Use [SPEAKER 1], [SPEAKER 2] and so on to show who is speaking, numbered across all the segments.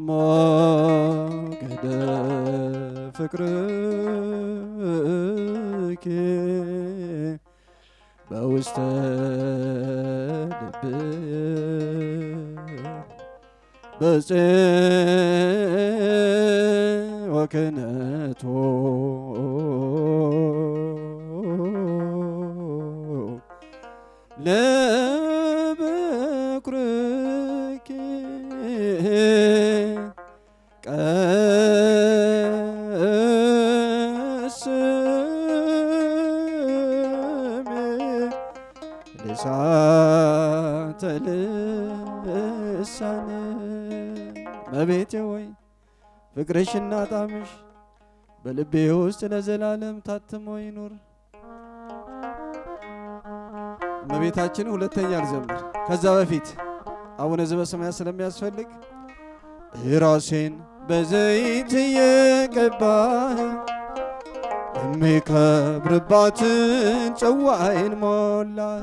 [SPEAKER 1] ሞገደ ፍቅርኪ በውስተ ልብየ በጽዮን ወክነቶ ለበኩርኪ ቀስሜ ልሳተ ልሳነ እመቤቴ ሆይ ፍቅርሽና ጣዕምሽ በልቤ ውስጥ ለዘላለም ታትሞ ይኑር። እመቤታችን ሁለተኛ አልዘምር። ከዛ በፊት አቡነ ዘበሰማያት ስለሚያስፈልግ ራሴን በዘይት የቀባህ የሚከብርባትን ጽዋዬን ሞላህ።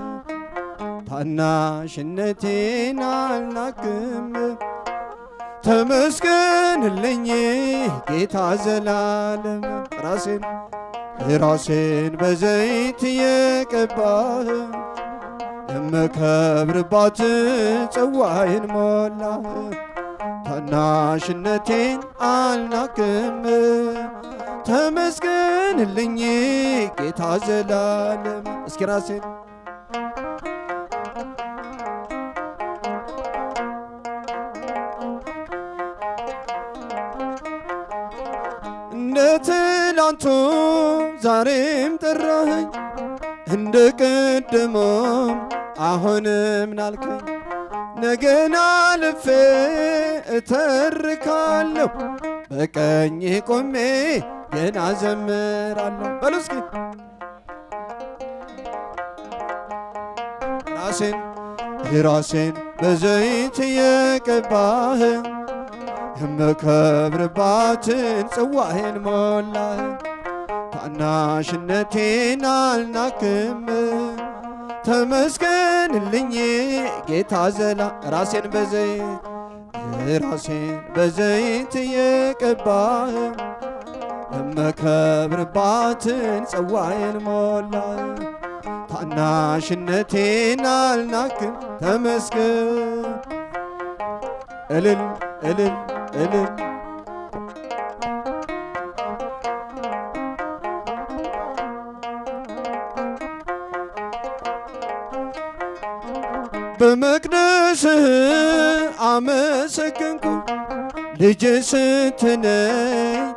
[SPEAKER 1] ታናሽነቴን አልናቅም ተመስገንልኝ ጌታ ዘላለም። ራሴን በዘይት የቀባህ የምከብርባትን ጽዋዬን ሞላህ። ታናሽነቴን አልናቅም ተመስገንልኝ ጌታ ዘላለም። እስኪ ራሴን እንደ ትላንቱ ዛሬም ጠራኸኝ፣ እንደ ቀደመም አሁንም ናልከኝ። ነገና ልፌ እተርካለሁ፣ በቀኝ ቆሜ ገና ዘምራለሁ። በሉ እስኪ ራሴን በዘይት የቀባህ የምከብርባትን ጽዋዬን ሞላህ። ታናሽነቴን አልናቅም ተመስገንልኝ ጌታ ዘላ። ራሴን በዘይት የቀባህ የምከብርባትን ጽዋዬን ሞላህ። ታናሽነቴን አልናቅም ተመስገን። እልል እልል እልል በመቅደስህ አመሰገንኩ፣ ልጅ ስትነኝ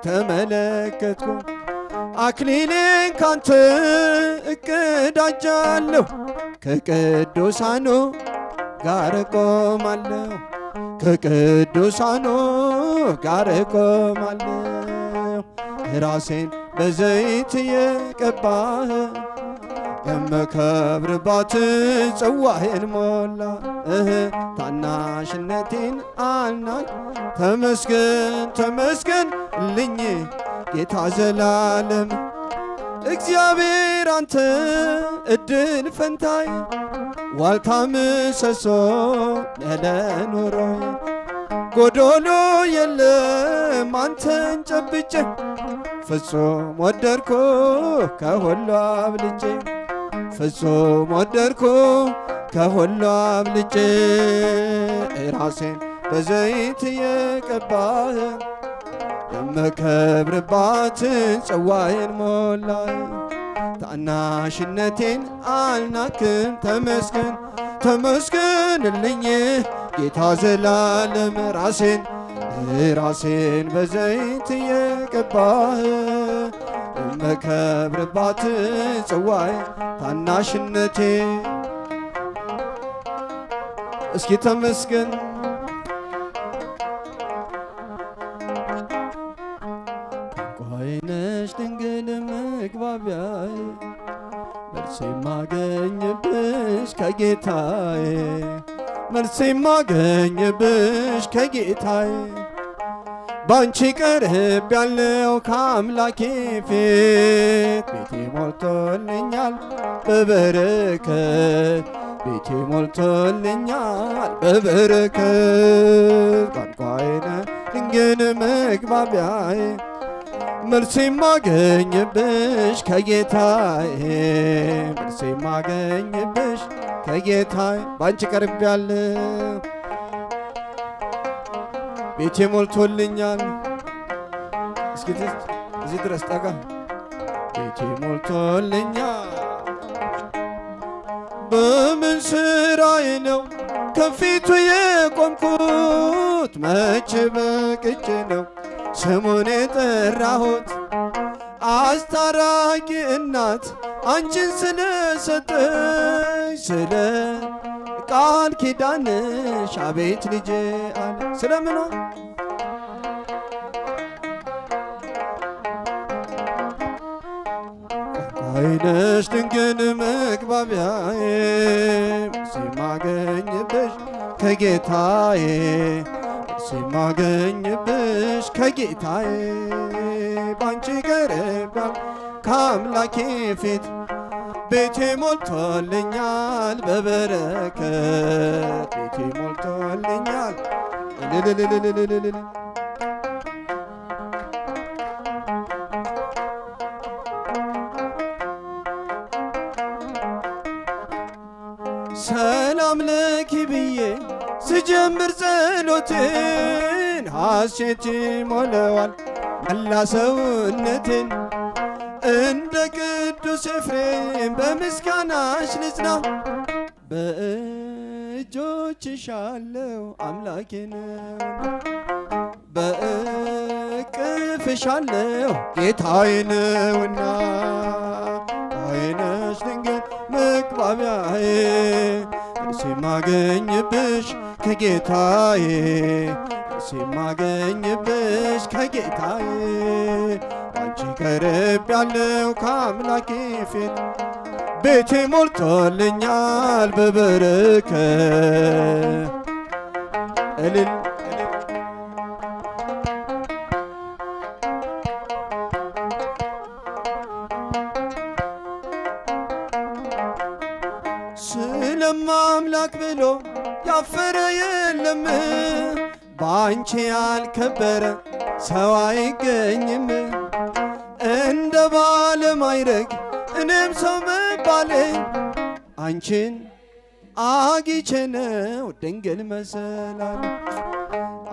[SPEAKER 1] ተመለከትኩ። አክሊሌን ካንተ እቀዳጃለሁ፣ ከቅዱሳኑ ጋር እቆማለሁ፣ ከቅዱሳኑ ጋር እቆማለሁ። ራሴን በዘይት የቀባህ የምከብርባትን ጽዋዬን ሞላ። ታናሽነቴን አልናቅ ተመስገን ልኝ ጌታ ዘላለም። እግዚአብሔር አንተ እድል ፈንታይ፣ ዋልታ ምሰሶ ለኑሮዬ። ጎዶሎ የለም አንተን ጨብጬ፣ ፍጹም ወደድኩ ከሁሉ አብልጬ፣ ፍጹም ወደድኩ ከሁሉ አብልጬ። ራሴን በዘይት የቀባህ የምከብርባትን ጽዋዬን ሞላህ። ታናሽነቴን አልናቅም ተመስገንልኝ ጌታ ዘላለም። ራሴን በዘይት የቀባህ የምከብርባትን ጽዋዬ ታናሽነቴ። እስኪ ተመስገን። ቋንቋዬ ነሽ ድንግል መግባቢያዬ፣ መልስ የማገኝብሽ ከጌታዬ፣ መልስ የማገኝብሽ ከጌታዬ። ባንቺ ቀርብ ያለው ከአምላኬ ፊት፣ ቤቴ ሞልቶልኛል በበረከት፣ ቤቴ ሞልቶልኛል በበረከት። ቋንቋዬ ነሽ ድንግል መግባቢያዬ መልስ የማገኝብሽ ከጌታዬ መልስ የማገኝብሽ ከጌታዬ ባንቺ ቀርቤያለሁ ቤቴ ሞልቶልኛል። እስኪ እዚህ ድረስ ጠጋ ቤቴ ሞልቶልኛል። በምን ስራዬ ነው ከፊቱ የቆምኩት? መቼ በቅቼ ነው ስሙን የጠራሁት? አስታራቂ እናት አንቺን ስለሰጠኝ ስለ ቃል ኪዳንሽ አቤት ልጄ አለ። ስለምኗ ቋንቋዬ ድንግል መግባቢያዬ መልስ የማገኝብሽ ከጌታዬ መልስ የማገኝብሽ ከጌታዬ ባንቺ ቀርቤያለሁ ከአምላኬ ፊት ቤቴ ሞልቶልኛል በበረከት ቤቴ ሞልቶልኛል እልልልልልልልል ሰላም ለኪ ብዬ ስጀምር ጸሎቴን ሐሴት ይሞላዋል መላ ሰውነቴን እንደ ቅዱስ ኤፍሬም በምስጋናሽ ልጽና በእጆችሽ አለው አምላኬ ነው በእቅፍሽ አለው ጌታዬ ነውና አይነሽ ድንግል መግባቢያዬ መልስ የማገኝብሽ ከጌታዬ መልስ የማገኝብሽ ከጌታዬ አንቺ ቀርቤያለሁ ከአምላኬ ፊት ቤቴ ሞልቶልኛል በበረከት እልል ስለማምላክ ብሎ ያፈረ የለም በአንቺ ያልከበረ ሰው አይገኝም እንደ ባለ ማይረግ እኔም ሰው መባሌ አንቺን አግኝቼ ነው ድንግል መሰላል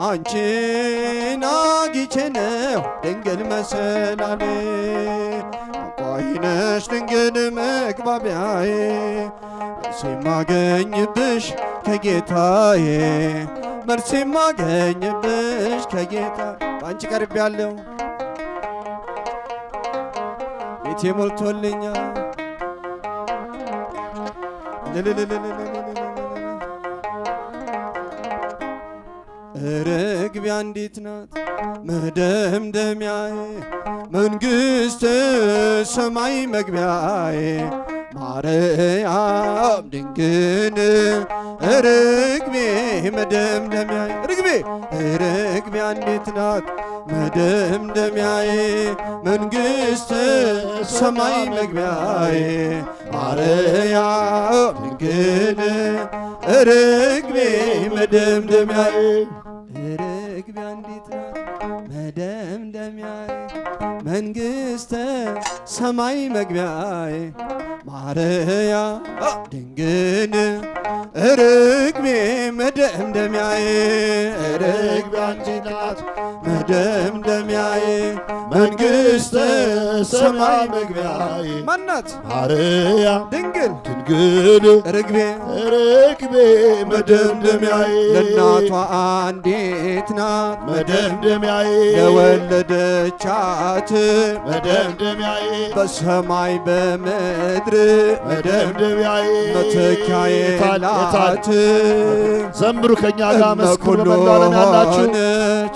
[SPEAKER 1] አንቺን አግኝቼ ነው ድንግል መሰላል ቋንቋዬ ነሽ ድንግል መግባቢያዬ መልስ የማገኝብሽ ከጌታዬ መልስ የማገኝብሽ ከጌታ በአንቺ ቀርቤያለሁ ቤቴ ሞልቶልኛል ርግቤ አንዲት ናት መደምደሚያዬ መንግሥተ ሰማይ መግቢያዬ ማርያም ድንግል ርግቤ መደምደሚያዬ ርግቤ አንዲት ናት መደምደሚያዬ መንግሥተ ሰማይ መግቢያዬ ማርያም ድንግል ርግቤ መደምደሚያዬ ርግቤ አንዲት ናት መደምደሚያዬ መንግሥተ ሰማይ መግቢያዬ ማርያም ድንግል ርግቤ መደምደሚያዬ ርግቤ አንዲት ናት መደምደሚያዬ መንግሥተ ሰማይ መግቢያዬ ማናት ማርያም ድንግል ርግቤ መደምደሚያዬ ለእናቷ አንዲት ናት መደምደሚያዬ ለወለደቻት መደምደሚያዬ በሰማይ በምድር መደምደሚያዬ መተኪያዬ ላት ዘምሩ ከኛ ጋር መስኩር በመላለን ያላችሁ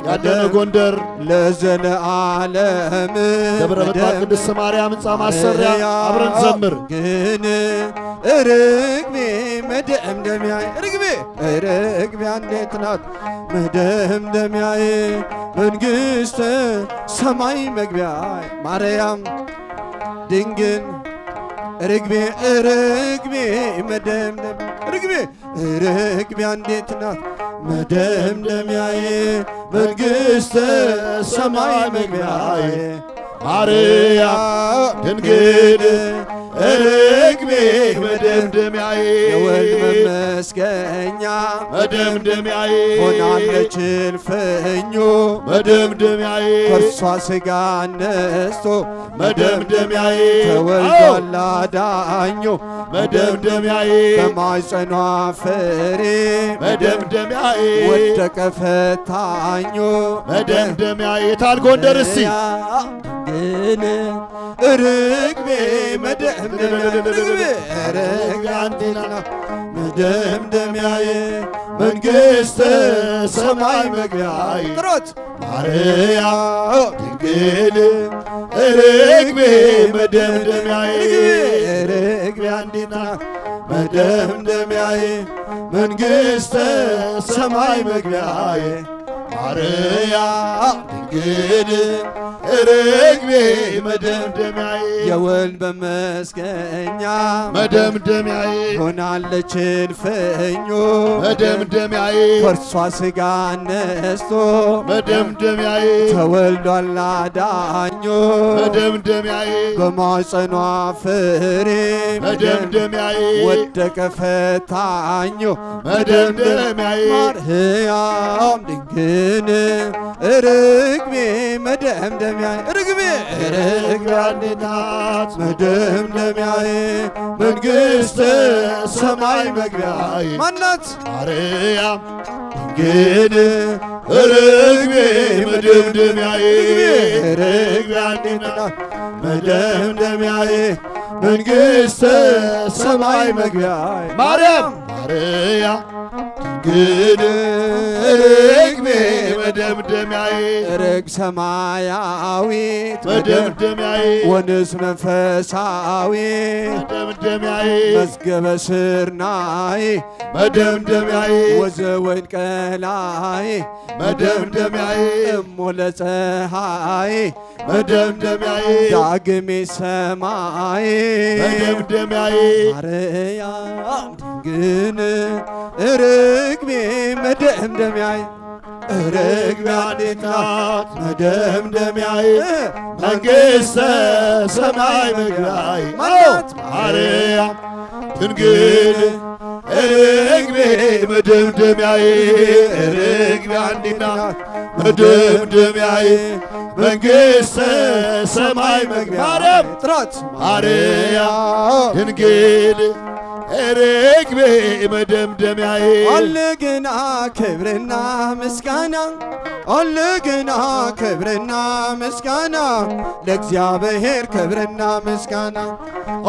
[SPEAKER 1] ያለነ ጎንደር ለዘለዓለም ደብረ ብርሃን ቅድስት ማርያም ሕንፃ ማሰሪያ አብረን ዘምር ግን ርግቤ መደምደሚያዬ ርግቤ አንዲት ናት መደምደሚያዬ መንግሥተ ሰማይ መግቢያዬ ማርያም ድንግል ርግቤ መደምደሚያዬ ርግቤ አንዲት ናት መደምደሚያዬ መንግሥተ ሰማይ መግቢያዬ ማርያም ድንግል ርግቤ መደምደሚያዬ የወልድ መመስገኛ መደምደሚያዬ ሆናለች እልፍኙ መደምደሚያዬ ከእርሷ ሥጋ ነስቶ መደምደሚያዬ ተወልዷል አዳኙ መደምደሚያዬ በማኅፀኗ ፍሬ መደምደሚያዬ ወደቀ ፈታኙ መደምደሚያዬ ታል ጎንደር እስቲ ግን ርግቤ መደምደሚያዬ መንግሥተ ሰማይ መግቢያዬ ጥሮት ማርያም ድንግል ርግቤ መደምደሚያዬ ርግቤ አንዲት ናት መደምደሚያዬ መንግሥተ ሰማይ መግቢያዬ ማርያም ድንግል ርግቤ መደምደሚያዬ የወልድ መመስገኛ መደምደሚያዬ ሆናለች እልፍኙ መደምደሚያዬ ከእርሷ ሥጋ ነስቶ መደምደሚያዬ ተወልዷል አዳኙ መደምደሚያዬ በማኅፀኗ ፍሬ መደምደሚያዬ ወደቀ ፈታኙ መደምደሚያዬ ማርያም ድንግል ርግቤ መደምደሚያዬ ርግቤ አንዲት ናት መደምደሚያዬ መንግሥተ ሰማይ መግቢያዬ ማናት ማርያም ድንግል ርግቤ መደምደሚያዬ ርግቤ አንዲት ናት መደምደሚያዬ መንግሥተ ሰማይ መግቢያዬ ማርያም ድንግል ርግቤ መደምደሚያዬ ርግብ ሰማያዊት መደምደሚያዬ ወንስ መንፈሳዊ መደምደሚያዬ መዝገበ ስርናይ መደምደሚያዬ ወዘወይን ቀላይ መደምደሚያዬ እሞ ለፀሐይ መደምደሚያዬ ዳግሜ ሰማይ መደምደሚያዬ ማርያም ድንግል ርግቤ መደምደሚያዬ ርግቤ አንዲት ናት መደምደሚያዬ መንግሥተ ሰማይ መግቢያዬ ማናት ማርያም ድንግል ርግቤ መደምደሚያዬ ርግቤ አንዲት ናት መደምደሚያዬ መንግሥተ ሰማይ መግቢያዬ ማርያም ጥራት ማርያም ድንግል ርግቤ መደምደሚያዬ አለ ገና ክብርና ምስጋና አለ ገና ክብርና ምስጋና ለእግዚአብሔር ክብርና ምስጋና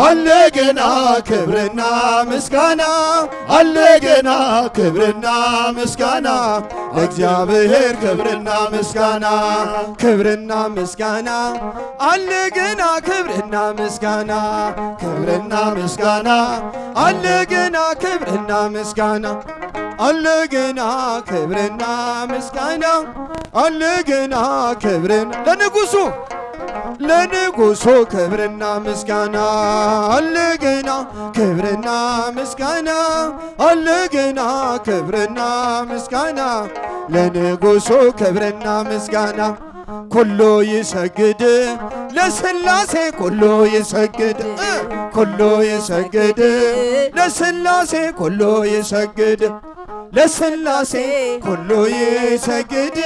[SPEAKER 1] አለ ገና ክብርና ምስጋና አለ ገና ክብርና ምስጋና ለእግዚአብሔር ክብርና ምስጋና ክብርና ምስጋና አለ ገና ክብርና ምስጋና ክብርና ምስጋና አለ ገና ክብርና ምስጋና አለ ገና ክብርና ምስጋና አለ ገና ክብርና ለንጉሡ ክብርና ምስጋና አለ ገና ክብርና ምስጋና አለ ገና ክብርና ምስጋና ለንጉሡ ክብርና ምስጋና ኩሉ ይሰግድ ለሥላሴ ኩሉ ይሰግድ ኩሉ ይሰግድ ለሥላሴ ኩሉ ይሰግድ ለሥላሴ ኩሉ ይሰግድ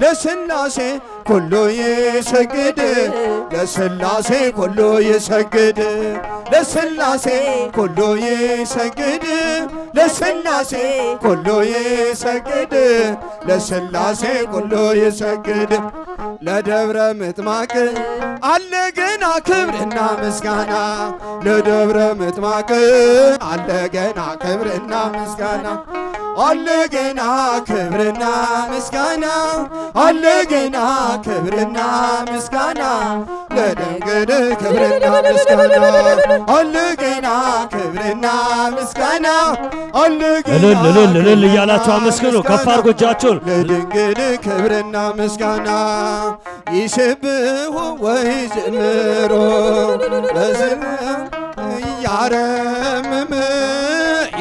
[SPEAKER 1] ለሥላሴ ኩሉ ይሰግድ ለሥላሴ ኩሉ ይሰግድ ለሥላሴ ኩሉ ይሰግድ ለሥላሴ ኩሉ ይሰግድ ለሥላሴ ኩሉ ይሰግድ ለደብረ ምጥማቅ አለ ገና ክብርና ምስጋና ለደብረ ምጥማቅ አለ ገና ክብርና ምስጋና አለ ገና ክብርና ምስጋና አለ ገና ክብርና ምስጋና ለድንግል ክብርና ምስጋና አለ ገና ክብርና ምስጋና አለ ገና
[SPEAKER 2] እልል እያላችሁ አመስግኑ። ከፍ አድርጉ እጃችሁን።
[SPEAKER 1] ለድንግል ክብርና ምስጋና ይስብሑ ወይዘምሩ በስመ ያረምም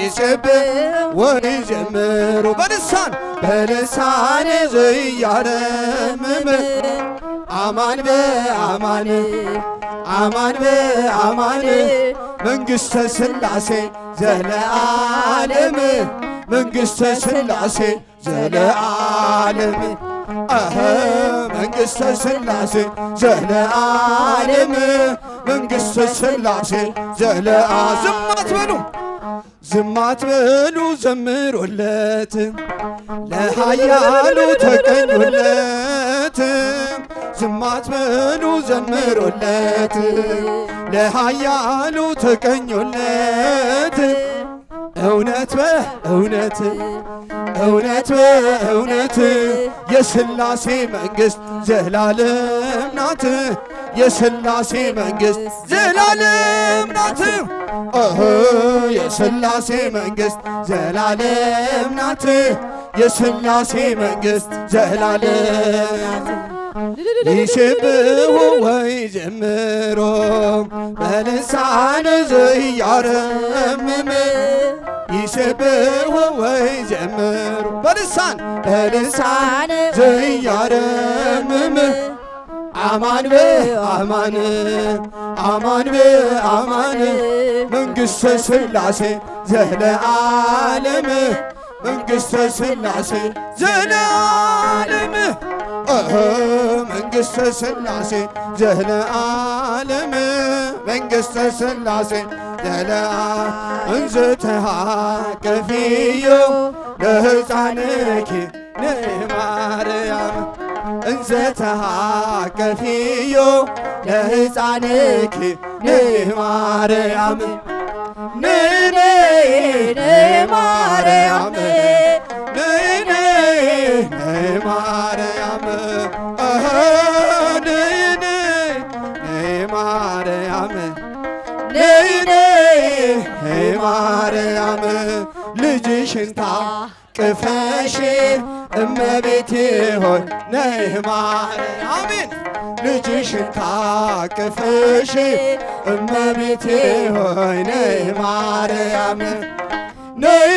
[SPEAKER 1] ይሴብሑ ወይዘምሩ በልሳን ዘኢያረምም አማን በአማን አማን በአማን መንግሥተ ሥላሴ ዘለዓለም መንግሥተ ሥላሴ ዘለዓለም መንግሥተ ሥላሴ ዘለዓለም መንግሥተ ሥላሴ ዝም አትበሉ ዘምሩለት ለኃያሉ ተቀኙለት ዝም አትበሉ ዘምሩለት ለኃያሉ ተቀኙለት እውነት በእውነት እውነት በእውነት የሥላሴ መንግሥት ዘላለም ናት የሥላሴ መንግሥት ዘላለም ናት የሥላሴ መንግሥት ዘላለም ናት የሥላሴ መንግሥት ዘላለም ይሴብሑ ወይዘምሩ በልሳን ዘኢያረምም ይሴብሑ ወይዘምሩ በልሳን ዘኢያረምም አማን በአማን አማን በአማን መንግሥተ ሥላሴ ዘለዓለም መንግሥተ ሥላሴ ዘለዓለም መንግሥተ ሥላሴ ዘለዓለም መንግሥተ ሥላሴ እንዘ ተሃቀፊዮ ለሕፃንኪ ንማርያም እንዘ ተሃቀፊዮ ለሕፃንኪ ንማርያም ማርያም ማርያም ማርያም ማርያም ልጅሽን ታቅፈሽ እመቤቴ ሆይ ነይ ማርያም ልጅሽን ታቅፈሽ እመቤቴ ሆይ ነይ ማርያም ነይ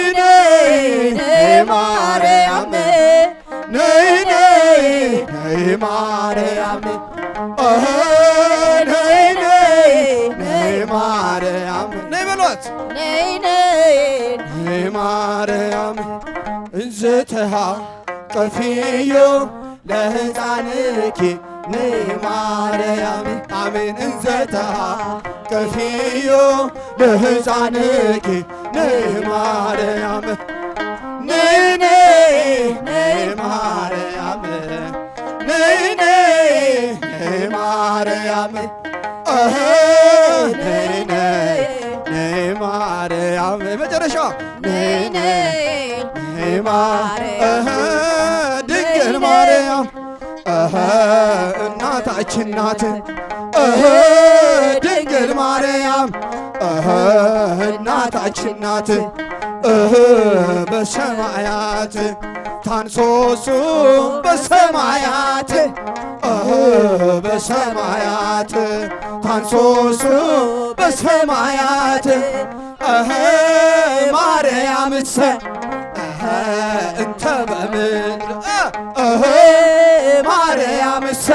[SPEAKER 1] ማርያም ነይ ማርያም ነይ ማርያም ነይ በሏት ነይ ማርያም እንዘ ተሃቀፊዮ ለሕፃንኪ ነይ ማርያም አሜን እንዘ ተሃቀፊዮ ለሕፃንኪ ነይ ማርያም ነይ ማርያም ነይ ማርያም ነይ ማርያም መጨረሻ ነይ ድንግል ማርያም እናታችን ናት ድንግል ማርያም እናታችን ናት በሰማያት ታንሶሱ በሰማያት በሰማያት ታንሶሱ በሰማያት ማርያምሰ እንተ በምድር ማርያምሰ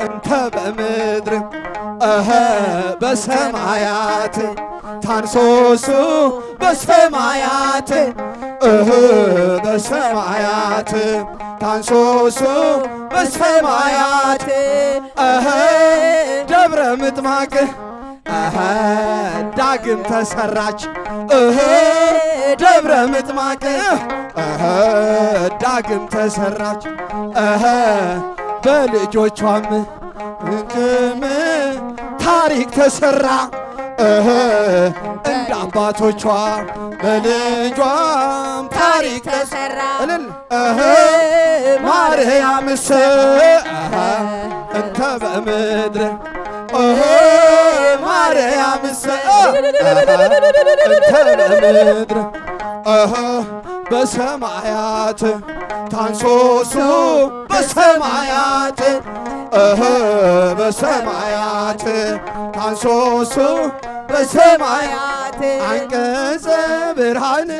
[SPEAKER 1] እንተ በምድር በሰማያት ታንሶሱ በሰማያት በሰማያት ታንሶሱ በሰማያት ደብረ ምጥማቅ ዳግም ተሰራች ደብረ ምጥማቅ ዳግም ተሰራች በልጆቿም እንቅም ታሪክ ተሰራ እንደ አባቶቿ በልጇም ታሪክ ተሰራ ማርያምሰ እንተ በምድር ማርያምሰ እንተ በምድር በሰማያት ታንሶሱ በሰማያት በሰማያት ታንሶሱ በሰማያት አንቀጸ ብርሃን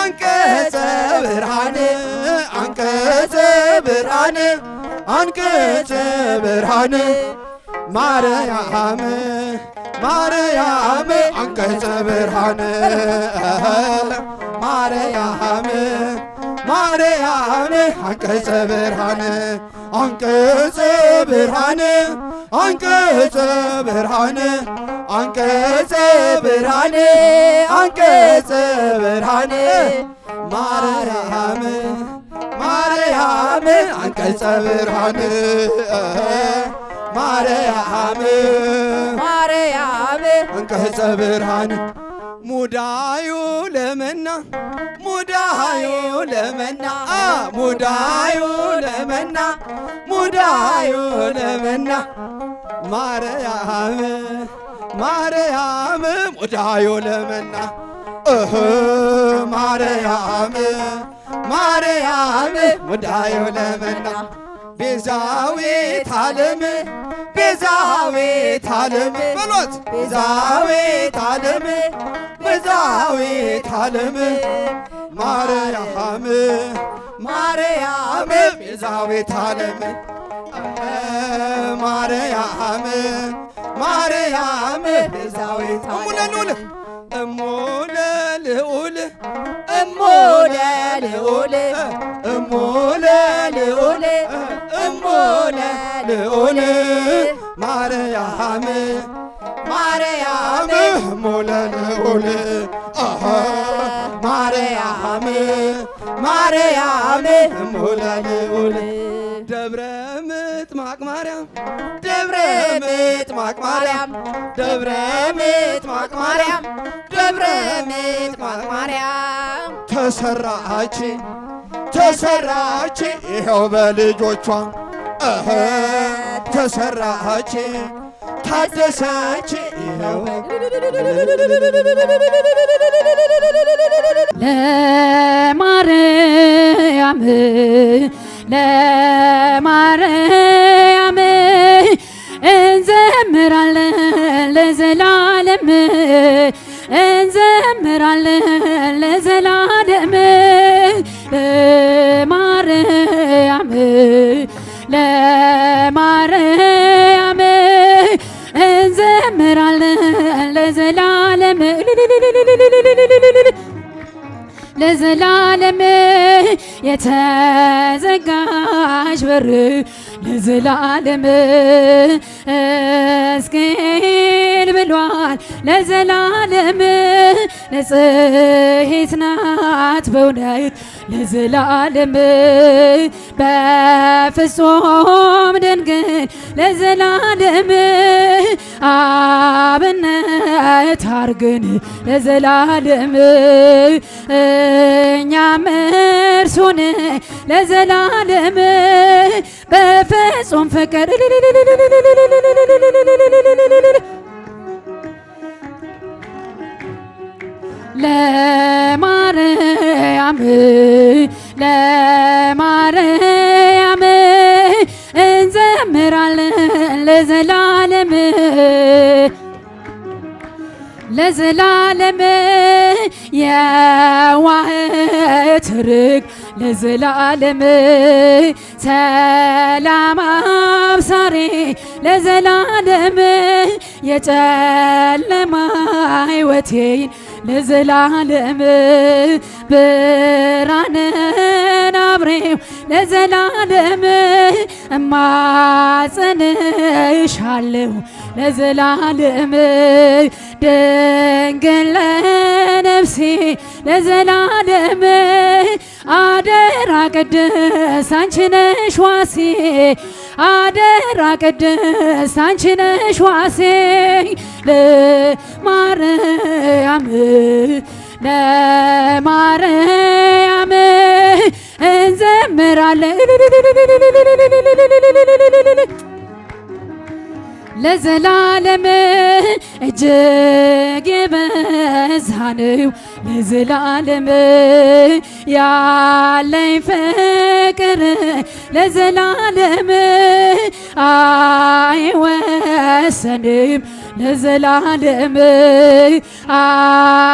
[SPEAKER 1] አንቀጸ ብርሃን አንቀጸ ብርሃን አንቀጸ ብርሃን ማርያም ማርያም አንቀጸ ብርሃን ማርያም ማርያም አንቀጸ ብርሃን አንቀጸ ብርሃን አንቀጸ ብርሃን አንቀጸ ብርሃን አንቀጸ ብርሃን ማርያም ማርያም አንቀጸ ብርሃን ማርያም
[SPEAKER 3] ማርያም
[SPEAKER 1] አንቀጸ ብርሃን ሙዳዩ ለመና ሙዳዩ ለመና ሙዳዩ ለመና ሙዳዩ ለመና ማርያም ማርያም ሙዳዩ ለመና ማርያም ማርያም ሙዳዩ ለመና ቤዛዊት ዓለም ቤዛዊት ዓለም በሎት ቤዛዊት ዓለም ቤዛዊት ዓለም ማርያም ማርያም ቤዛዊት ዓለም ማርያም ማርያም ቤዛዊት ዓለም እሙለ ልዑል
[SPEAKER 3] እሙለ ልዑል
[SPEAKER 1] እሙለ ልዑል እሙለ ልዑል ማርያም ማርያም እሙለ ልዑል ማርያም ማርያም እሙለ ልዑል ደብረ ምጥማቅ ማርያም ደብረ ምጥማቅ ማርያም ደብረ ምጥማቅ ማርያም ደብረ ምጥማቅ ማርያም ተሰራች ተሰራች ይኸው በልጆቿ ተሰራች ታደሰች ይኸው
[SPEAKER 3] ለማርያም ለማርያም እንዘምራለን ለዘላለም እንዘምራለን ለዘላለም ለማርያም ለማርያም እንዘምራለን ለዘላለም ለዘላለም የተዘጋች በር ለዘላለም ሕዝቅኤል ብሏል ለዘላለም ንጽሕት ናት በእውነት ለዘላለም በፍጹም ድንግል ለዘላለም አብነት አርገን ለዘላለም እኛም እርሱን ለዘላለም በፍጹም ፍቅር ለማርያም ለማርያም እንዘምራለን ለዘላለም ለዘላለም የዋህት ርግ ለዘላለም ሰላም አብሳሪ ለዘላለም የጨለማ ሕይወቴን ለዘላለም ብርሃንን አብሬው ለዘላለም እማጸንሻለሁ ለዘላለም ድንግል ለነፍሴ ለዘላለም አደራ ቅድስት አንቺ ነሽ ዋሴ አደራ ቅድስት አንቺ ነሽ ዋሴ ለማርያም ለማርያም እንዘምራለን ለዘላለም እጅግ የበዛነው ለዘላለም ያለኝ ፍቅር ፍቅር ለዘላለም አይወሰንም ለዘላለም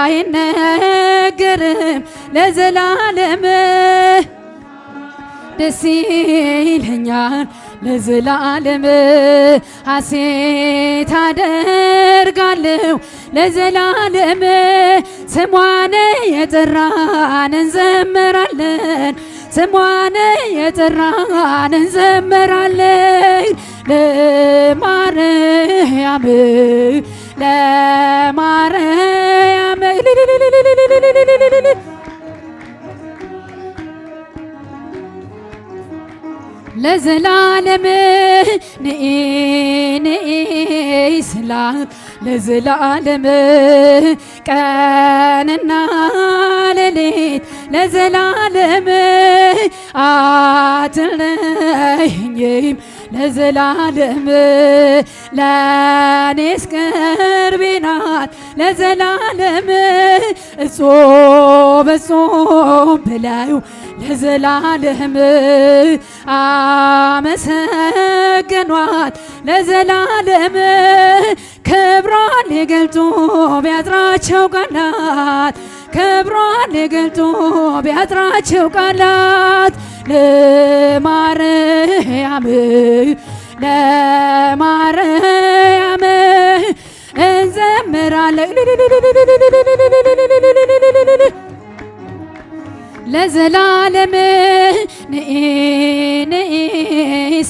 [SPEAKER 3] አይነገርም ለዘላለም ደስ ይለኛል ለዘላለም ሐሴት አደርጋለሁ ለዘላለም ስሟን የጠራን እንዘምራለን ስሟን የጠራን እንዘምራለን ለማርያም ለማርያም ለዘላለም ንኢ ንኢ ስላት ለዘላለም ቀንና ሌሊት ለዘላለም አትለየኝም ለዘላለም ለኔስ ቅርቤ ናት ለዘላለም እጾም እጾም ብለው ለዘላለም አመሰገኗት ለዘላለም ክብሯን ሊገልጡ ቢያጥራቸው ቃላት ክብሯን ሊገልጡ ቢያጥራቸው ቃላት ለማርያም ለማርያም እንዘምራለን ለዘላለም ንኢ ንኢ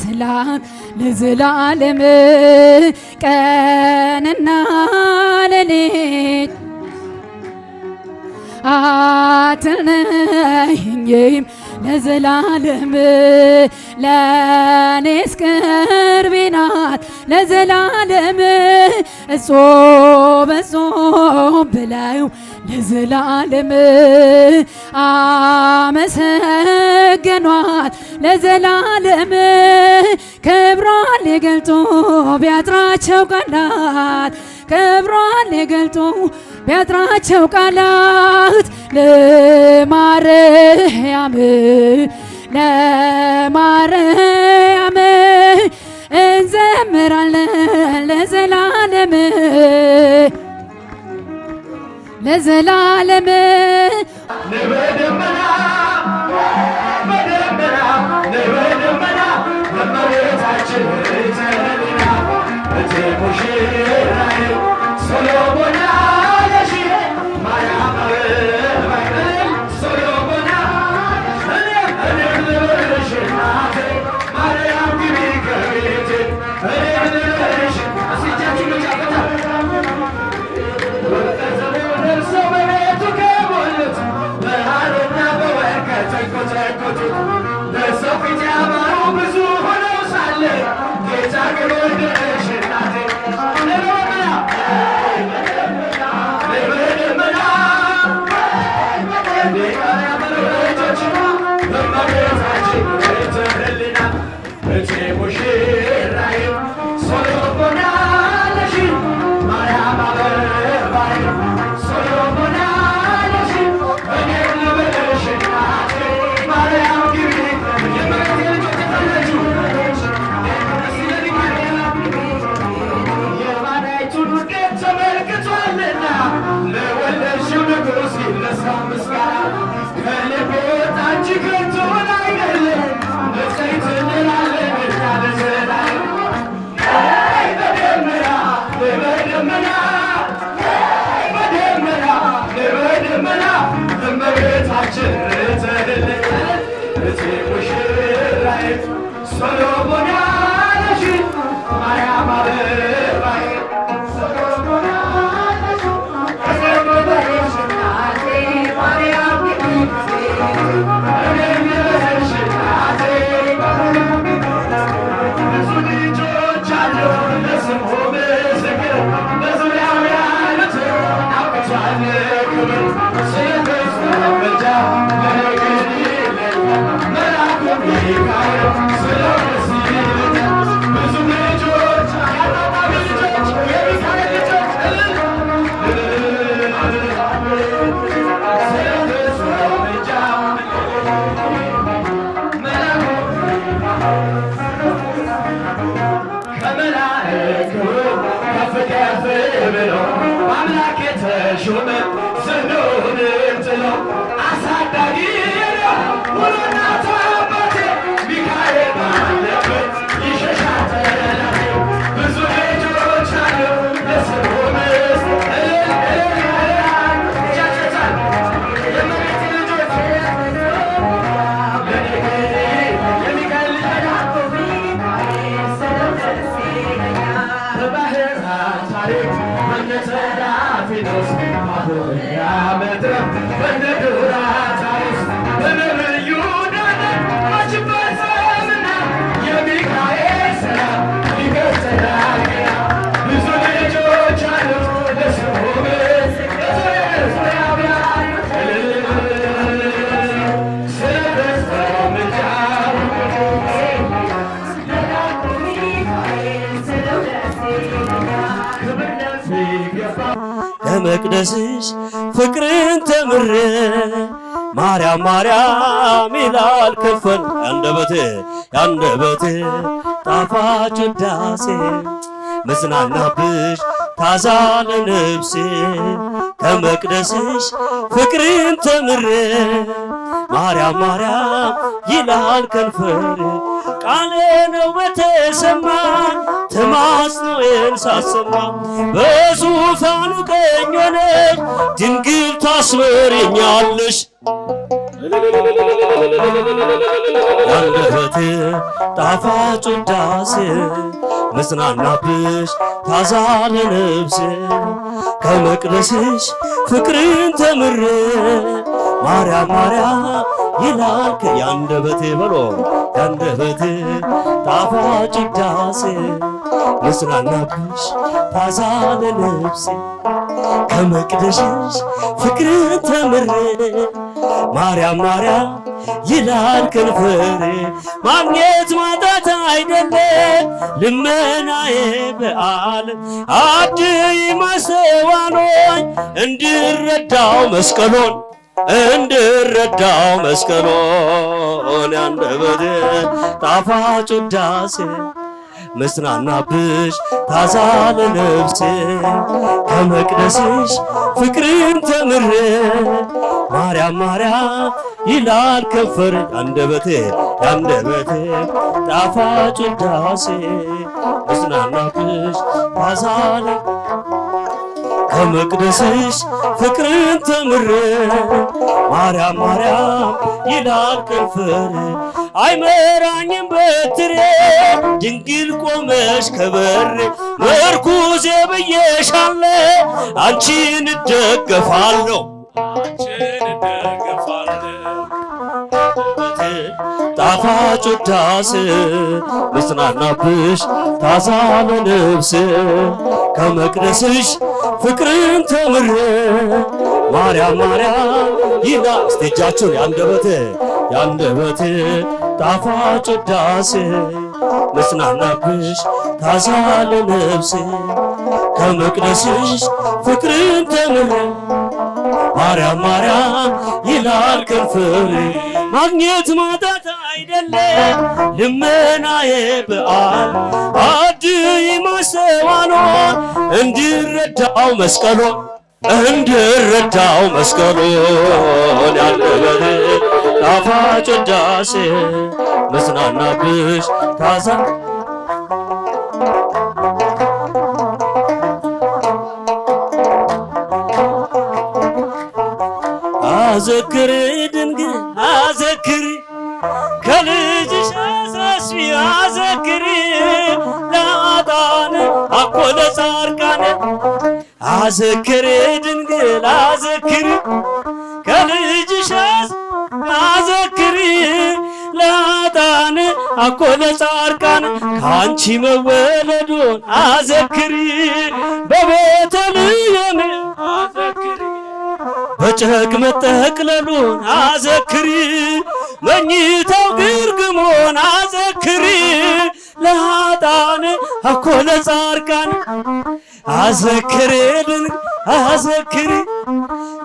[SPEAKER 3] ስላት ለዘላለም ቀንና ሌሊት አትለየኝም ለዘላለም ለኔስ ቅርቤ ናት ለዘላለም እጾም እጾም ብለው ለዘላለም አመሰገኗት ለዘላለም ክብሯን ሊገልጡ ቢያጥራቸው ቃላት ክብሯን ሊገልጡ ቢያጥራቸው ቃላት ለማርያም ለማርያም እንዘምራለን ለዘላለም ለዘላለም
[SPEAKER 1] በደመና በደመና በደመና በመሬታችን ተነና እቴ ሙሽራዬ ሰሎሞን አለሽ ማርያም ሰሎሞን እኔ ልበልሽ እናቴ ማርያም ግቢ ከቤቴ እኔ ልበልሽ አስቻችሁ ልጫበታ ሰው በቤቱ ከሞሉት በሃሮና በወርቅ ተንኮተኮቱት በሰው ፊት ያማሩ ብዙ ሆነው ሳለ ጌታ ግን ወደደሽ እናቴ በደመና በመቤታችን ተህልና እቴ ሙሽራዬ ሰሎሞን አለሽ ማርያም አበባዬ ሰሎሞን አለሽ እኔ ልበልሽ እናቴ ማርያም ግቢ የማዳይቱን ውጤት ተመልክቷልና ለወለድሽው ንጉሥ ይነሳ ምስጋና ከልብ ወጣች ከንቱን አይደለም ንጽሕት እንላለን እኛ ለዘላለም በደመና በደመና በደመና በደመና እመቤታችን ተህልና እቴ ሙሽራዬ ሰሎሞን አለሽ ማርያም አበባዬ ሰሎሞን አለሽ እኔ ልበልሽ እናቴ ማርያም ግቢ እኔ ልበልሽ እናቴ ብዙ ልጆች አሉ ለስሙ ምስክር በዙሪያው ያሉት አውቅቷል ክብር ስለበዛ መጃ ለነገር መልአኩ ሚካኤል ስለሆነ ሲል ብዙ ልጆች ያለው ብሎ አምላክ የተሾመ ስንዱን ጥሎ አሳዳጊ ነው ሙሉና አባቴ ሚካኤል ባለበት ይሸሻል ጠላቴ ብዙ ልጆች አሉ ለስሙ
[SPEAKER 2] ከመቅደስሽ ፍቅርን ተምሬ ማርያም ማርያም ይላል ከንፈር ያንደበቴ ጣፋጭ ውዳሴ መጽናናብሽ ታዛ ለነፍሴ ከመቅደስሽ ፍቅርን ተምሬ ማርያም ማርያም ይላል ከንፈር ቃሌ ነው በተሰማ ተማጽኖዬን ሳሰማ በዙፋኑ ቀኝ ሆነሽ ድንግል ታስመሪኛለሽ ያንደበቴ ጣፋጭ ውዳሴ መጽናናብሽ ታዛ ለነፍሴ ከመቅደስሽ ፍቅርን ተምሬ ማርያም ማርያም ይላል ያንደበቴ በሎ ያንደበቴ ጣፋጭ ውዳሴ መጽናናብሽ ታዛ ለነፍሴ ከመቅደስሽ ፍቅርን ተምሬ ማርያም ማርያም ይላል ከንፈሬ ማግኘት ማጣት አይደለም ልመናዬ በዓለም አድይ ማስተዋሎኝ እንድረዳው መስቀሎን ያንደበቴ ጣፋጭ ውዳሴ መጽናናብሽ ታዛ ለነፍሴ ከመቅደስሽ ፍቅርን ተምሬ ማርያም ማርያም ይላል ከንፈሬ ያንደበቴ ጣፋጭ ውዳሴ መጽናናብሽ ታዛ ከመቅደስሽ ፍቅርን ተምሬ ማርያም ማርያም ይላል ከንፈሬ አይመራኝም በትሬ ድንግል ቆመሽ ከበሬ ምርኩዜ ብዬሻለሁ አንቺን እደገፋለሁ ጣፋጭ ውዳሴ መጽናናብሽ ታዛ ለነፍሴ ከመቅደስሽ ፍቅርን ተምሬ ማርያም ማርያም ይላል እስቴጃችሁን ያንደበቴ ጣፋጭ ውዳሴ መጽናናብሽ ታዛ ለነፍሴ ከመቅደስሽ ፍቅርን ተምሬ ማርያም ማርያም ይላል ከንፈሬ ማግኘት ማጣት አይደለም ልመናዬ በዓል አድይ ማስተዋሎን እንድረዳው መስቀሎን ያንደበቴ ጣፋጭ ውዳሴ መጽናናብሽ ታዛ አዘክሪ ድንግል አዘክሪ ከልጅሽ አሳስቢ አዘክሪ ለአጣን አኮ ለጻርቃን አዘክሪ ድንግል አዘክሪ ከልጅሽ አዘክሪ ለአጣን አኮ ለጻርቃን ከአንቺ መወለዱን አዘክሪ በቤተልሔም አዘክሪ በጨርቅ መጠቅለሉን አዘክሪ መኝታው ግርግሞን አዘክሪ ለኃጥአን አኮ ለጻድቃን አዘክሪ አዘክሪ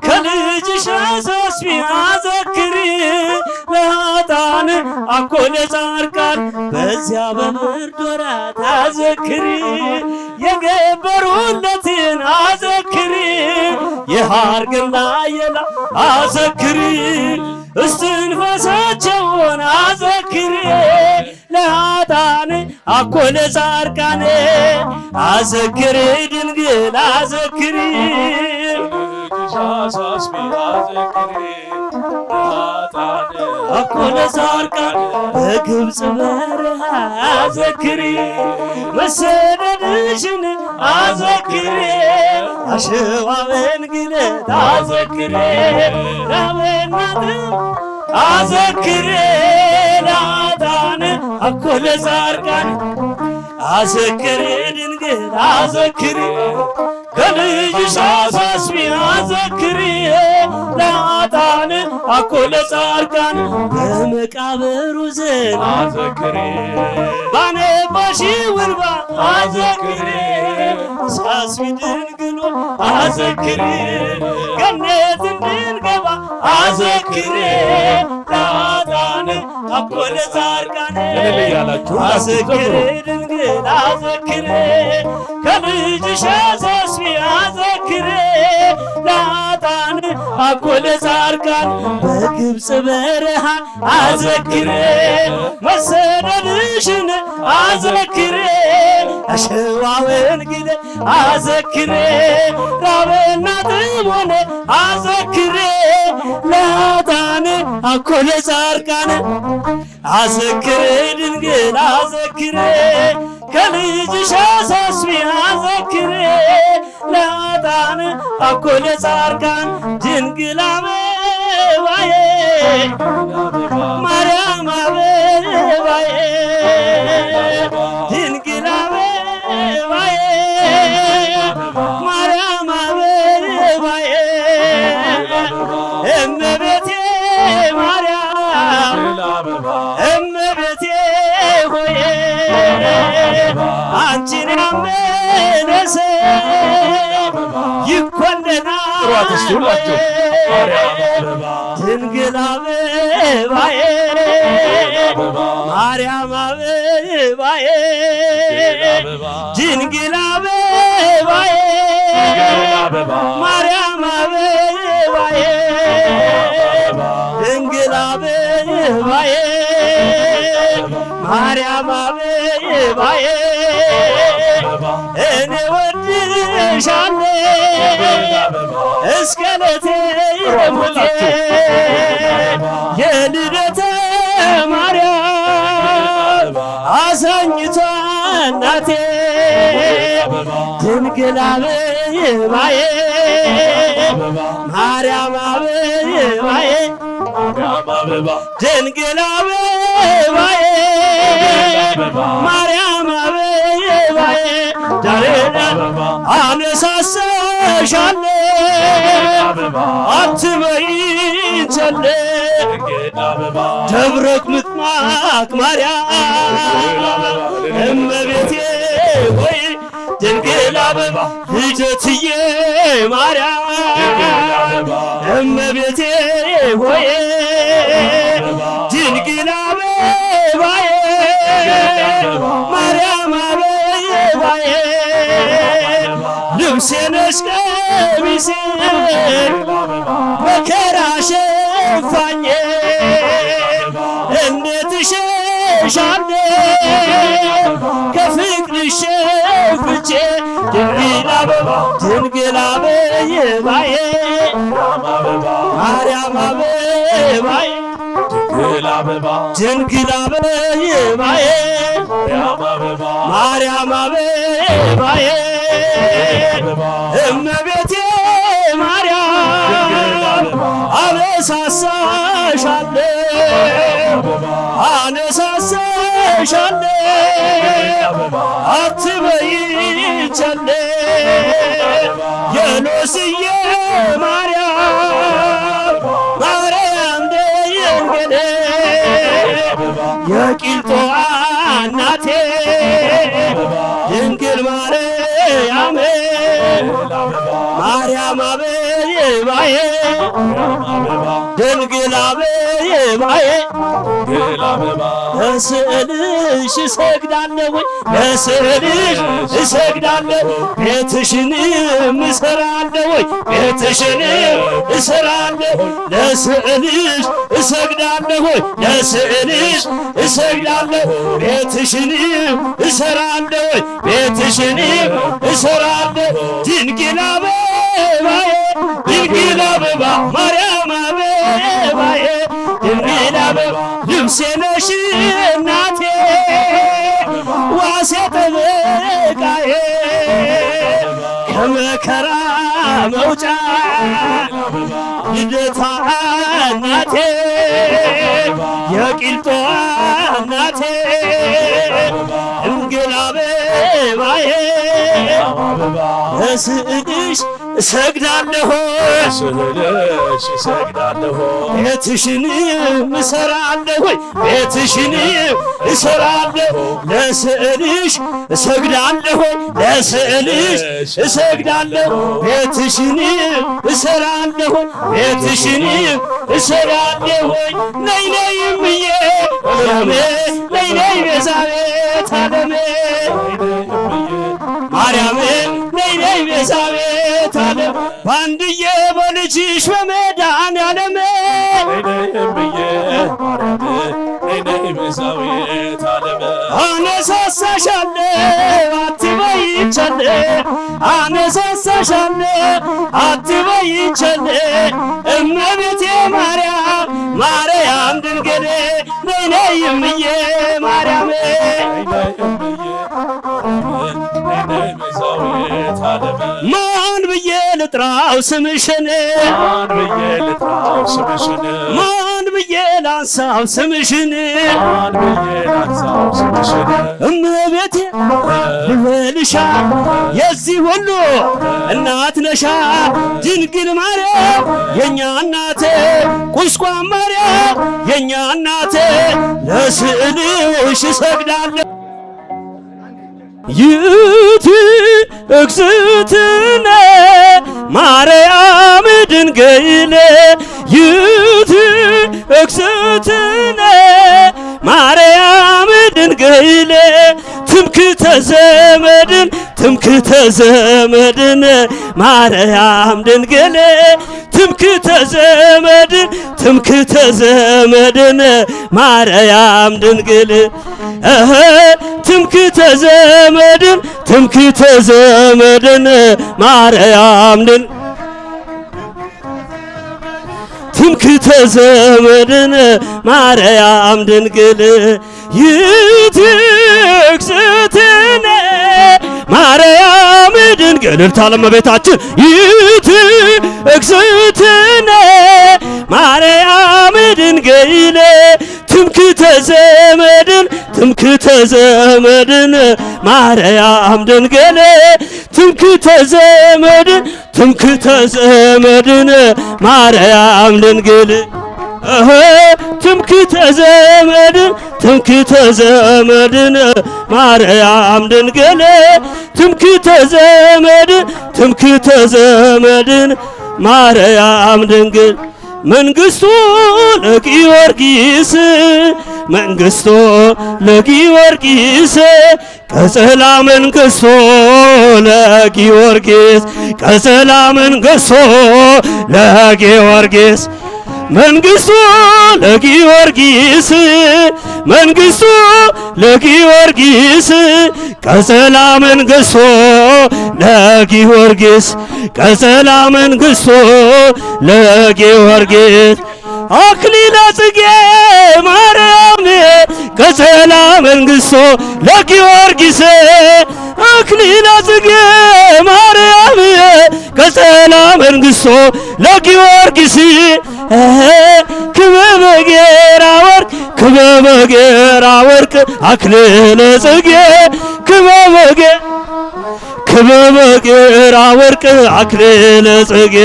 [SPEAKER 2] ከልጅሽ አሳስቢ አዘክሪ ለኃጥአን አኮ ለጻድቃን በዚያ በብርድ ወራት አዘክሪ የገበሩለትን አዘክሪ የሐርግና የላ አዘክሪ እስትንፋሳቸውን አዘክሪ ለኃጥአን አኮ ለጻድቃን አዘክሪ ድንግል አዘክሪ አኮ ለጻድቃን በግብፅ በረሃ አዘክሪ መሰደድሽን አዘክሪ አሸዋውን ግለት አዘክሪ ራብና ጥም አዘክሪ ለኃጥአን አኮ ለጻድቃን አዘክሪ ድንግል አዘክሪ ከልጅሽ አሳስቢ አዘክሪ ለኃጥአን አኮ ለጻድቃን በመቃብሩ ዘን አዘክሪ ባነባሽው እንባ አዘክሪ አሳስቢ ድንግል አዘክሪ ገነት እንድንገባ አዘክሪ ለኃጥአን አኮ ለጻድቃን አዘክሪ ድንግል አዘክሪ ከልጅሽ አሳስቢ አዘክሪ ለኃጥአን አኮ ለጻድቃን በግብፅ በረሃ አዘክሪ መሰደድሽን አዘክሪ አሸዋውን ግለት አዘክሪ ራብና ጥም ሆነ አዘክሪ ለኃጥአን አኮ ለጻድቃን አዘክሪ ድንግል አዘክሪ ከልጅሽ አሳስቢ አዘክሪ ለኃጥአን አኮ ለጻድቃን ድንግል አበባዬ ማርያም አበባዬ ድንግል አበባዬ ማርያም አበባዬ እመቤቴ ማርያም እመቤቴ ሆይ አንቺን ያመነ ሰው ይኮነናል ድንግል አበባዬ ማርያም አበባዬ ድንግል አበባዬ ማርያም አበባዬ ድንግል አበባዬ ማርያም አበባዬ እኔ ወድሻለሁ እስከ ዕለተ ሞቴ የልደተ ማርያም አዛኝቷ እናቴ ድንግል አበባዬ ማርያም አበባዬ ድንግል አበባዬ ማርያም አበባዬ ዳሬና አነሳሳሻለሁ አትበይ ቸል ደብረ ምጥማቅ ማርያም እመቤቴ ሆይ ድንግል አበባ ልደትዬ ማርያም እመቤቴ ሆይ ድንግል አበባዬ ማርያም አበባዬ ልብሴ ነሽ ቀሚሴ መከራ ሸፋኝ እንዴት እሸሻለሁ ከፍቅርሽ ሸፍቼ ድንግል አበባ ድንግል አበባዬ ማርያም አበባዬ ድንግል አበባዬ ማርያም አበባዬ እመቤቴ ማርያም አነሳሳሻለሁ አትበይ ቸል የሎስዬ ማርያም ማርያም ድንግል የቂልጦ እናቴ ድንግል ማርያም ማርያም አበባዬ ድንግል አበባዬ ለስዕልሽ እሰግዳለሁ ለስዕልሽ እሰግዳለሁ ቤትሽንም እሰራለሁ ቤትሽንም እሰራለሁ ለስዕልሽ እሰግዳለሁ ለስዕልሽ እሰግዳለሁ ቤትሽንም እሰራለሁ ቤትሽንም እሰራለሁ ድንግል አበባዬ ድንግል አበባ ማርያም አበባዬ ድንግል አበባ ልብሴ ነሽ እናቴ ዋሴ ጠበቃዬ ከመከራ መውጫ ልደታ እናቴ የቂልጧ እናቴ ድንግል አበባዬ ለስዕልሽ እሰግዳለሁ
[SPEAKER 1] ስዕልሽ እሰግዳለሁ
[SPEAKER 2] ቤትሽንም እሰራለሁ ቤትሽንም እሰራለሁ ለስዕልሽ እሰግዳለሁ ለስዕልሽ እሰግዳለሁ ቤትሽንም እሰራለሁ ቤትሽንም እሰራለሁ ነይ ነይ እምዬ ማርያም ነይ ነይ ቤዛዊተ ዓለም ማርያም ነይ ነይ ቤዛዊተ ዓለም በአንድዬ በልጅሽ በመድኃኔዓለም አነሳሳሻለሁ አትበይ ቸል አነሳሳሻለሁ አትበይ ቸል እመቤቴ ማርያም ማርያም ድንግል ነይ ነይ እምዬ ማርያም ማን ብዬ ልጥራው ስምሽን
[SPEAKER 1] ማን ብዬ ልጥራው ስምሽን
[SPEAKER 2] ማን ብዬ ላንሳው ስምሽን
[SPEAKER 1] ማን ብዬ ላንሳው ስምሽን
[SPEAKER 2] እመቤቴ ልበልሻ የዚህ ሁሉ እናት ነሻ ድንግል ማርያም የኛ እናት ቁስቋም ማርያም የኛ እናት ለስዕልሽ እሰግዳለሁ ይእቲ እግዝእትነ ማርያም ድንግል ይእቲ እግዝእትነ ማርያም ድንግል ትምክህተ ዘመድን ትምክህተ ዘመድን ማርያም ድንግል ትምክህተ ዘመድን ትምክህተ ዘመድን ማርያም ድንግል ትምክህተ ዘመድን ትምክህተ ዘመድን ማርያም ድንግል ትምክህተ ዘመድን ማርያም ድንግል ይእቲ እግዝእትነ ማርያም ድንግል እልልታ ለእመቤታችን ይእቲ እግዝእትነ ማርያም ድንግል ትምክህተ ዘመድን ትምክህተ ዘመድን ማርያም ድንግል ትምክህተ ዘመድን ትምክህተ ዘመድን ማርያም ድንግል ትምክህተ ዘመድን ትምክህተ ዘመድን ማርያም ድንግል ትምክህተ ዘመድን ትምክህተ ዘመድን ማርያም ድንግል መንግሥቱ ለጊዮርጊስ መንግሥቱ ለጊዮርጊስ ቀጸላ መንግሥቱ ለጊዮርጊስ ቀጸላ መንግሥቱ ለጊዮርጊስ መንግሥቱ ለጊዮርጊስ መንግሥቱ ለጊዮርጊስ ቀጸላ መንግሥቱ ለጊዮርጊስ ቀጸላ መንግሥቱ ለጊዮርጊስ አክሊለ ጽጌ ማርያም ቀጸላ መንግሥቱ ለጊዮርጊስ አክሊለ ጽጌ ማርያም ቀጸላ መንግሥቱ ለጊዮርጊስ ክበበ ጌራ ወርቅ ክበበ ጌራ ወርቅ አክሊለ ጽጌ ክበበ ጌራ ወርቅ አክሊለ ጽጌ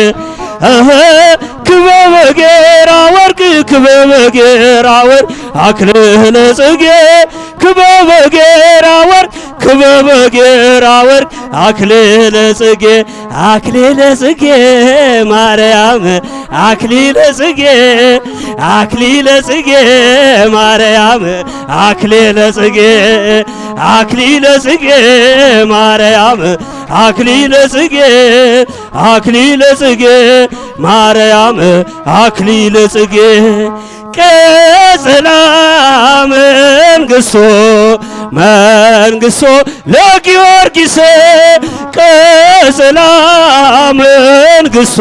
[SPEAKER 2] ክበበ ጌራ ወርቅ ክበበ ጌራ ወርቅ አክሊለ ጽጌ ክበበ ጌራ ወርቅ ክበበ ጌራ ወርቅ አክሊለ ጽጌ አክሊለ ጽጌ ማርያም አክሊለ ጽጌ አክሊለ ጽጌ ማርያም አክሊለ ጽጌ አክሊለ ጽጌ ማርያም አክሊለ ጽጌ አክሊለ ጽጌ ማርያም አክሊለ ጽጌ ቀጽላ መንግሥቶ መንግሥቶ ለጊዮርጊስ ቀጽላ መንግሥቶ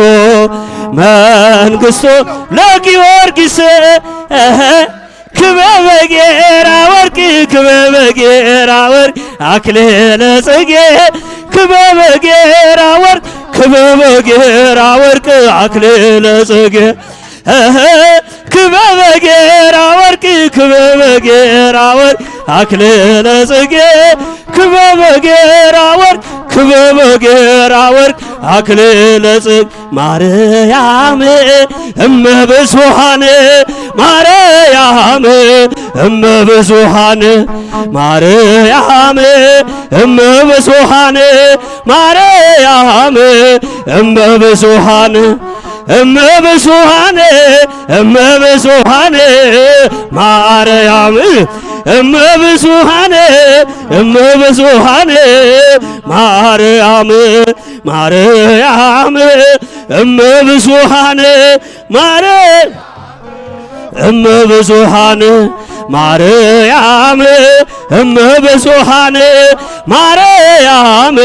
[SPEAKER 2] መንግሥቶ ለጊዮርጊስ ክበበ ጌራ ወርቅ ክበበ ጌራ ወርቅ አክሊለ ጽጌ ክበበ ጌራ ወርቅ ክበበ ጌራ ወርቅ አክሊለ ጽጌ ክበበ ጌራ ወርቅ ክበበ ጌራ ወርቅ አክሊለ ጽጌ ክበበ ጌራ ወርቅ ክበበ ጌራ ወርቅ አክሊለ ጽጌ ማርያም እመብዙኃን ማርያም እመብዙኃን ማርያም እመብዙኃን ማርያም እመብዙኃን እመብዙኃን እመብዙኃን ማርያም እመብዙኃን እመብዙኃን ማርያም ማርያም እመብዙኃን ማርያም እመብዙኃን ማርያም እመብዙኃን ማርያም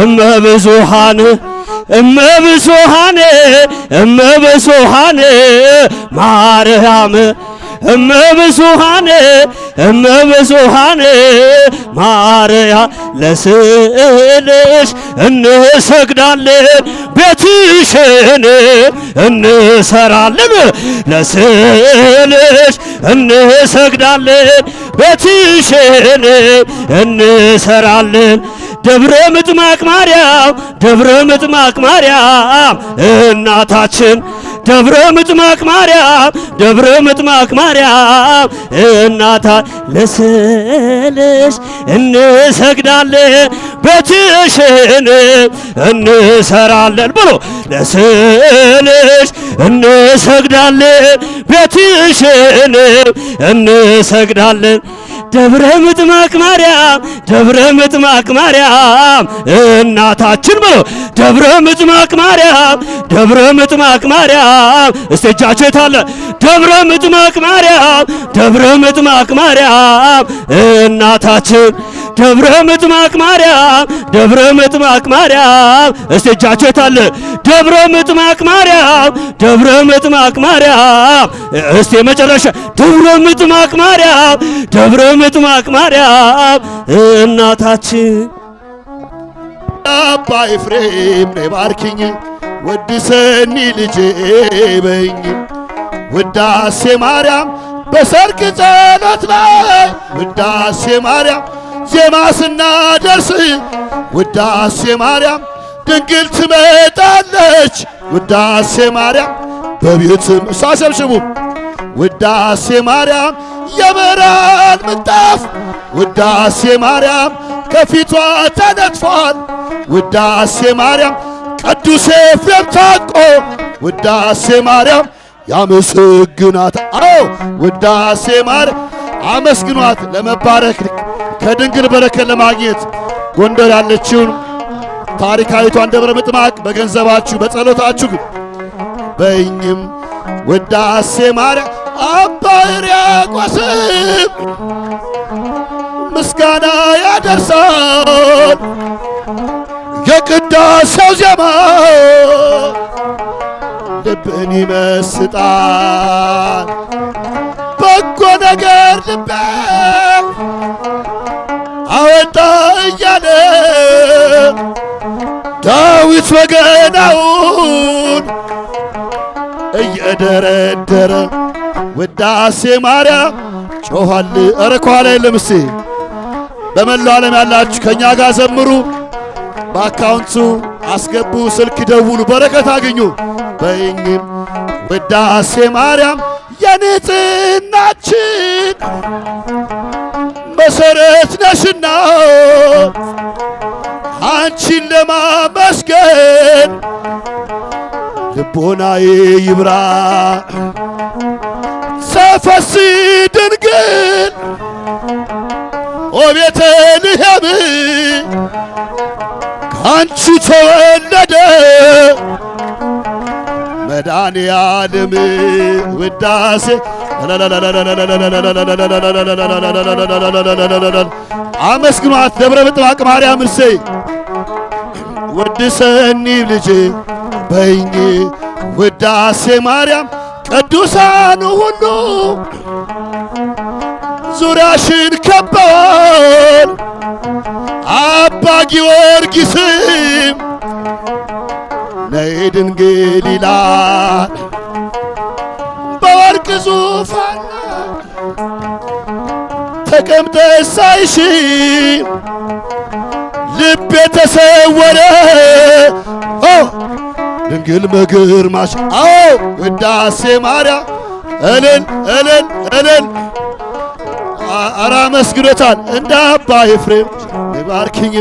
[SPEAKER 2] እመብዙኃን እመብዙኃን እመብዙኃን ማርያም እመብዙኃን እመብዙኃን ማርያም ለስዕልሽ እንሰግዳለን ቤትሽን እንሰራለን ለስዕልሽ እንሰግዳለን ቤትሽን እንሰራለን ደብረ ምጥማቅ ማርያም ደብረ ምጥማቅ ማርያም እናታችን ደብረ ምጥማቅ ማርያም ደብረ ምጥማቅ ማርያም እናታ ለስዕልሽ እንሰግዳለን ቤትሽን እንሰራለን ብሎ ለስዕልሽ እንሰግዳለን ቤትሽን እንሰግዳለን ደብረ ምጥማቅ ማርያም ደብረ ምጥማቅ ማርያም እናታችን ብሎ ደብረ ምጥማቅ ማርያም ደብረ ምጥማቅ ማርያም እስቲ እጃችሁ የታለ ደብረ ምጥማቅ ማርያም ደብረ ምጥማቅ ማርያም እናታችን ደብረ ምጥማቅ ማርያም ደብረ ምጥማቅ ማርያም እስቲ እጃችሁ የታለ ደብረ ምጥማቅ ማርያም ደብረ ምጥማቅ ማርያም እስቲ መጨረሻ ደብረ ምጥማቅ ማርያም ደብረ ምጥማቅ ማርያም እናታችን
[SPEAKER 4] አባ ኤፍሬም ነይ ባርኪኝ ወድሰኒ ልጄ በይኝ ውዳሴ ማርያም በሰርክ ጸሎት ላይ ውዳሴ ማርያም ዜማ ስናደርስ ውዳሴ ማርያም ድንግል ትመጣለች ውዳሴ ማርያም በቤትም ሳሰብስቡ ውዳሴ ማርያም የብርሃን ምንጣፍ ውዳሴ ማርያም ከፊቷ ተነጥፏል ውዳሴ ማርያም ቅዱስ ኤፍሬም ታቆ ውዳሴ ማርያም ያመሰግናት ውዳሴ ማርያም አመስግኗት ለመባረክ ከድንግል በረከት ለማግኘት ጎንደር ያለችውን ታሪካዊቷን ደብረ ምጥማቅ በገንዘባችሁ በጸሎታችሁ በይኝም ውዳሴ ማርያም አባ ሕርያቆስም ምስጋና ያደርሳል የቅዳሴው ዜማ ልብን ይመስጣል በጎ ነገር ልቤ አወጣ እያለ ዳዊት በገናውን እየደረደረ ውዳሴ ማርያም ጮኋል። ኧረ ከኋላ የለም። እስቲ በመላው ዓለም ያላችሁ ከእኛ ጋር ዘምሩ። በአካውንቱ አስገቡ፣ ስልክ ደውሉ፣ በረከት አግኙ። በይኝም ውዳሴ ማርያም የንጽሕናችን መሰረት ነሽና አንቺን ለማመስገን ልቦናዬ ይብራ ሰፈሲ ድንግል ኦ ቤተልሔም ከአንቺ ተወለደ መድኃኔ ዓለም ውዳሴ አመስግኗት ደብረ ምጥማቅ ማርያም እሰይ ወድሰኒ ልጄ በይኝ ውዳሴ ማርያም ቅዱሳኑ ሁሉ ዙሪያሽን ከበዋል አባ ጊዮርጊስም ነይ ድንግል ይላል በወርቅ ዙፋን ተቀምጠሽ ሳይሽ ልቤ ተሰወረ ድንግል በግርማሽ አዎ ውዳሴ ማርያም እልል እልል እልል አራ መስግኖታል እንደ አባ ኤፍሬም ይባርክኝ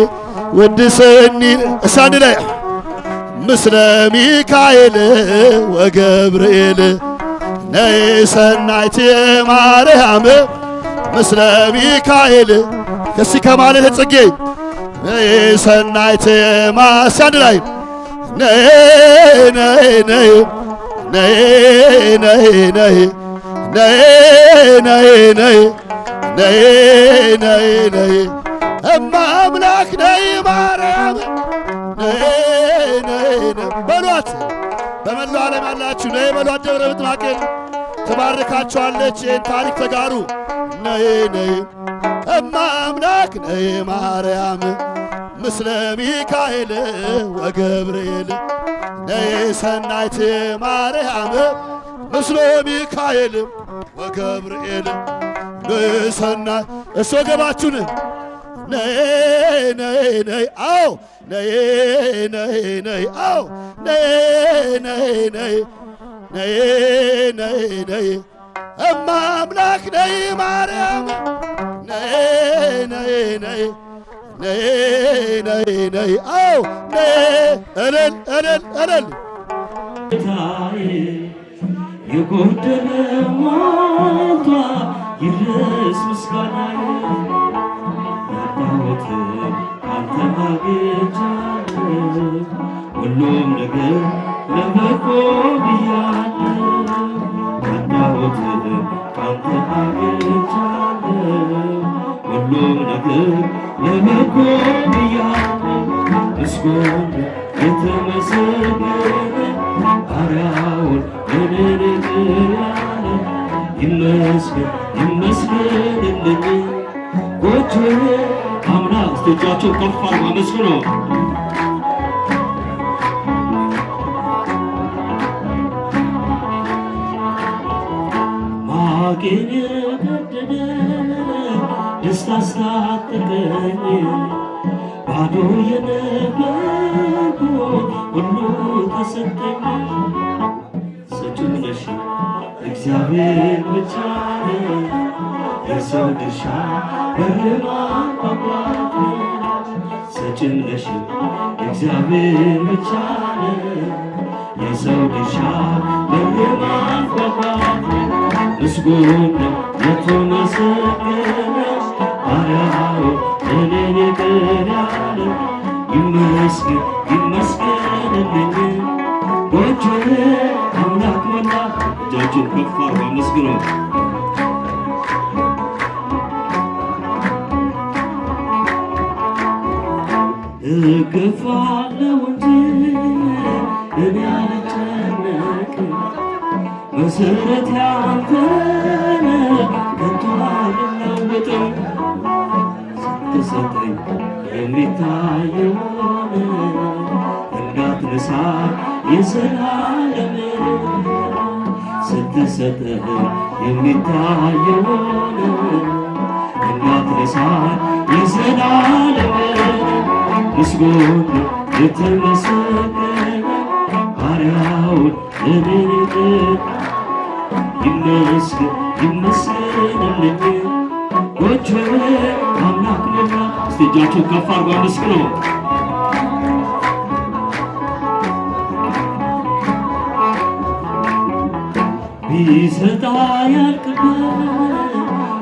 [SPEAKER 4] ወድሰኒ እሳን ላይ ምስለ ሚካኤል ወገብርኤል ነይ ሰናይት ማርያም ምስለ ሚካኤል ከሲ ከማለት ጽጌ ነይ ሰናይት ማሳን ላይ ነይ ነይ ነይ ነይ ነይ ነይ ነይ ነይ ነይ ነይ ነይ እማ አምላክ ነይ ማርያም ነይ ነይ ነይ በሏት። በመላው ዓለም ያላችሁ ነይ በሏት። ደብረ ምጥማቅን ትባርካችኋለች። ይህን ታሪክ ተጋሩ። ነይ ነይ እማ አምላክ ነይ ማርያም ምስለ ሚካኤል ወገብርኤል ነይ ሰናይት ማርያም ምስለ ሚካኤል ወገብርኤል ሰናይ እሶ ገባችሁን ነይ ነይ ነይ አው ነይ ነይ ነይ አው ነይ ነይ ነይ ነይ ነይ ነይ እማ አምላክ ነይ ማርያም ነይ ነይ ነይ ነይ ነይ ነይ አው ነይ እልል እልል እልል
[SPEAKER 2] የጎደለ ሞልቷ ይድረስ ምስጋናዬ ያጣሁት ካንተ አግኝቻለሁ ሁሉም ነገር ለበጎ ብያለሁ ያጣሁት ካንተ አግኝቻለሁ ሁሉም ነገር ለበጎ ብያለሁ ምስጉን የተመሰገነ ባሪያውን እኔን ያለ ይመስገን ይመስገንልኝ ጎጆዬ አምላክ እጆቻቸው ከፍ አድርገው አመስግኑ። ማቄን የቀደደ ደስታ አስታጠቀኝ ባዶ የነበርኩ ሁሉ ተሰጠኝ ሰጪው ነሽ እግዚአብሔር ብቻ የሰው ድርሻ በማቋቋም ሰጪው ነሽ እግዚአብሔር ብቻ የሰው ድርሻ በማቋቋም ምስጉን ነው የተመሰገነ ባሪያው እኔን ይቅር ያለ ይመስገን ይመስገንልኝ ጎጆዬ አምላክ ሞላ። እጃችን ከፍ አድርገው አመስግኑ። እገፋለሁ እንጂ እኔ አልጨነቅም መሰረት ያንተ ነህ ከቶ አልለወጥም ስትሰጠኝ የሚታየውን እንዳትነሳ የዘላለም ስትሰጠኝ የሚታየውን እንዳትነሳ የዘላለም ምስጉን የተመሰገነ ባሪያውን እኔን ይመስገን ይመስገንልኝ ጎጆዬ አምላክ ነውና። እስቲ እጃችሁ ከፍ አድርጎ አመስግኑ። ቢሰጣ ያልቅበት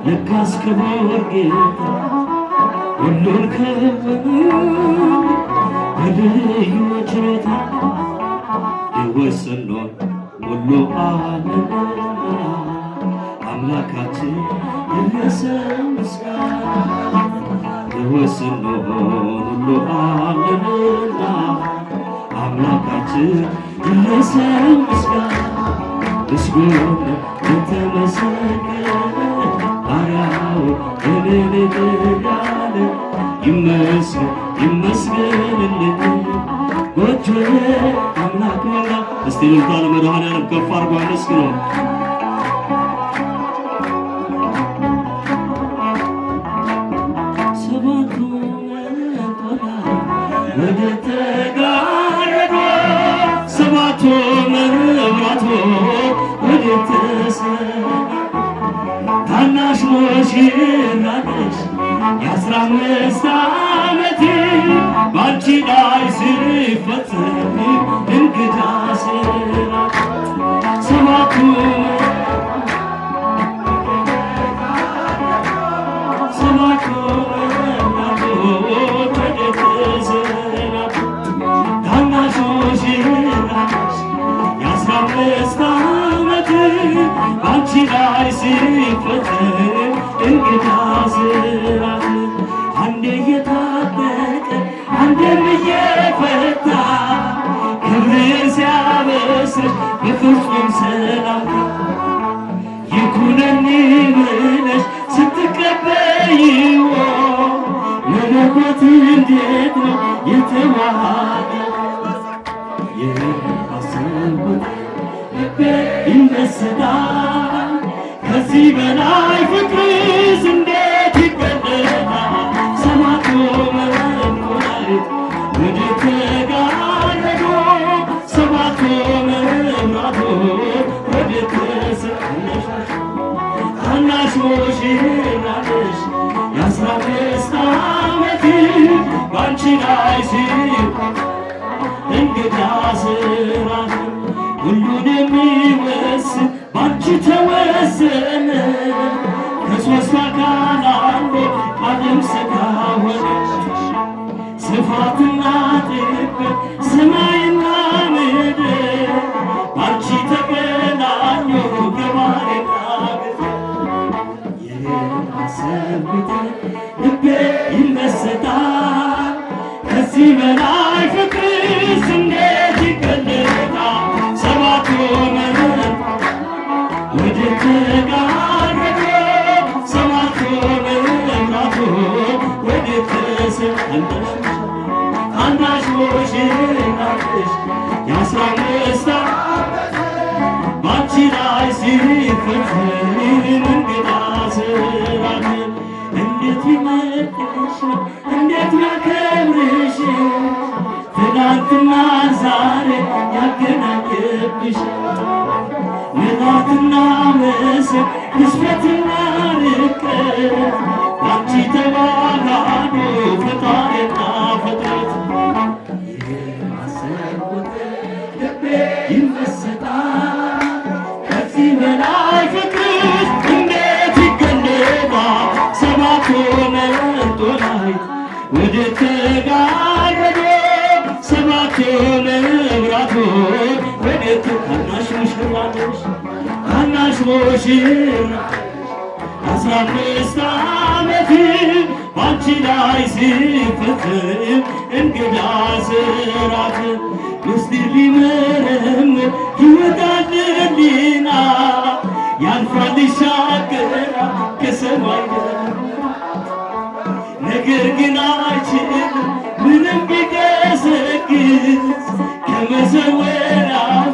[SPEAKER 2] ለካስ ክቡር ጌታ ሁሉን ከወነ በልዩ ችሎታ የወሰነውን ሁሉ አለና አምላካችን ይድረሰው ምስጋና። የወሰነውን ሁሉ አለና አምላካችን ይድረሰው ምስጋና። ምስጉን የተመሰገነ ባሪያው እኔን ያለ ይመስገን ይመስገንልን ጎጆዬ አምላክ ነውና። እስቲ ልልታ ለመድኃኔዓለም ከፍ አድርጎ አመስግኑ። ሰባቱ መብራቶች ወደ ተጋረዱ ሰባቱ መብራቶች ወደ ተሰቀሉ ታናሽ ሙሽራ ነሽ የ15 ዓመት ባንቺ ላይ ሲፈጸም እንግዳ ስራ ሰባቱ መብራቶች ወደ ተሰቀሉ ታናሽ ሙሽራ ነሽ የ15 ዓመት ባንቺ ላይ ሲፈጸም እንግዳ ስራ አንዴ እየታጠቀ አንዴም እየፈታ ክብር ሲያበስር በፍጹም ሰላምታ ይኩነኒ ብለሽ ስትቀበይው መለኮት እንዴት ነው የተዋሃደው የአሰብኩት ልቤ ይመስጣል ከዚህ በላይ ፍቅርስ እንዴት ይገለጣል ሰባቱ መብራቶች ወደ ተጋረዱ ሰባቱ መብራቶች ወደ ተሰቀሉ ታናሽ ሙሽራ ነሽ የ15 ዓመት ባንቺ ላይ እንግዳ ስራ ሁሉን የሚወስን ባንቺ ተወሰነ ከሦስት አካል አንዱ ቃልም ሥጋ ሆነ ስፋትና ጥልቀት ሰማይና ምድር ባንቺ ተገናኙ ገባሬና የአሰብኩት ልቤ ይመስጣል ከዚህ በላይ ፍቅርስ እንዴት ይገለጣል ሰባቱ መብራቶች ወደ ተጋረዱ ሰባቱ መብራቶች ወደ ተሰቀሉ ታናሽ ሙሽራ ነሽ የ15 ዓመት ባንቺ ላይ ሲፈጸም እንግዳ ስራ እንዴት ይመጥንሽ እንዴት ያከብርሽ ትናንትና ዛሬ ያገናኘብሽ ምሕረትና ምስል ግዝፈትና ርቀት ባንቺ ተዋሃዱ ፈጣሪና ፍጥረት የአሰብኩት ልቤ ይመስጣል ከዚህ በላይ ፍቅርስ እንዴት ይገለጣል ሰባቱ መብራቶች ወደ ተጋረዱ ሰባቱ መብራቶች ወደ ታናሽ ሙሽራ ነሽ ታናሽ ሙሽራ 15 ዓመት ባንቺ ላይ ሲፈጸም እንግዳ ስራት ምስጢር ሊመረምር ይወጣል ሕሊና ያልፋል ይሻገራል ከሰማይ ነገር ግን አይችልም ምንም ቢገሰግስ ከመሰወሪያው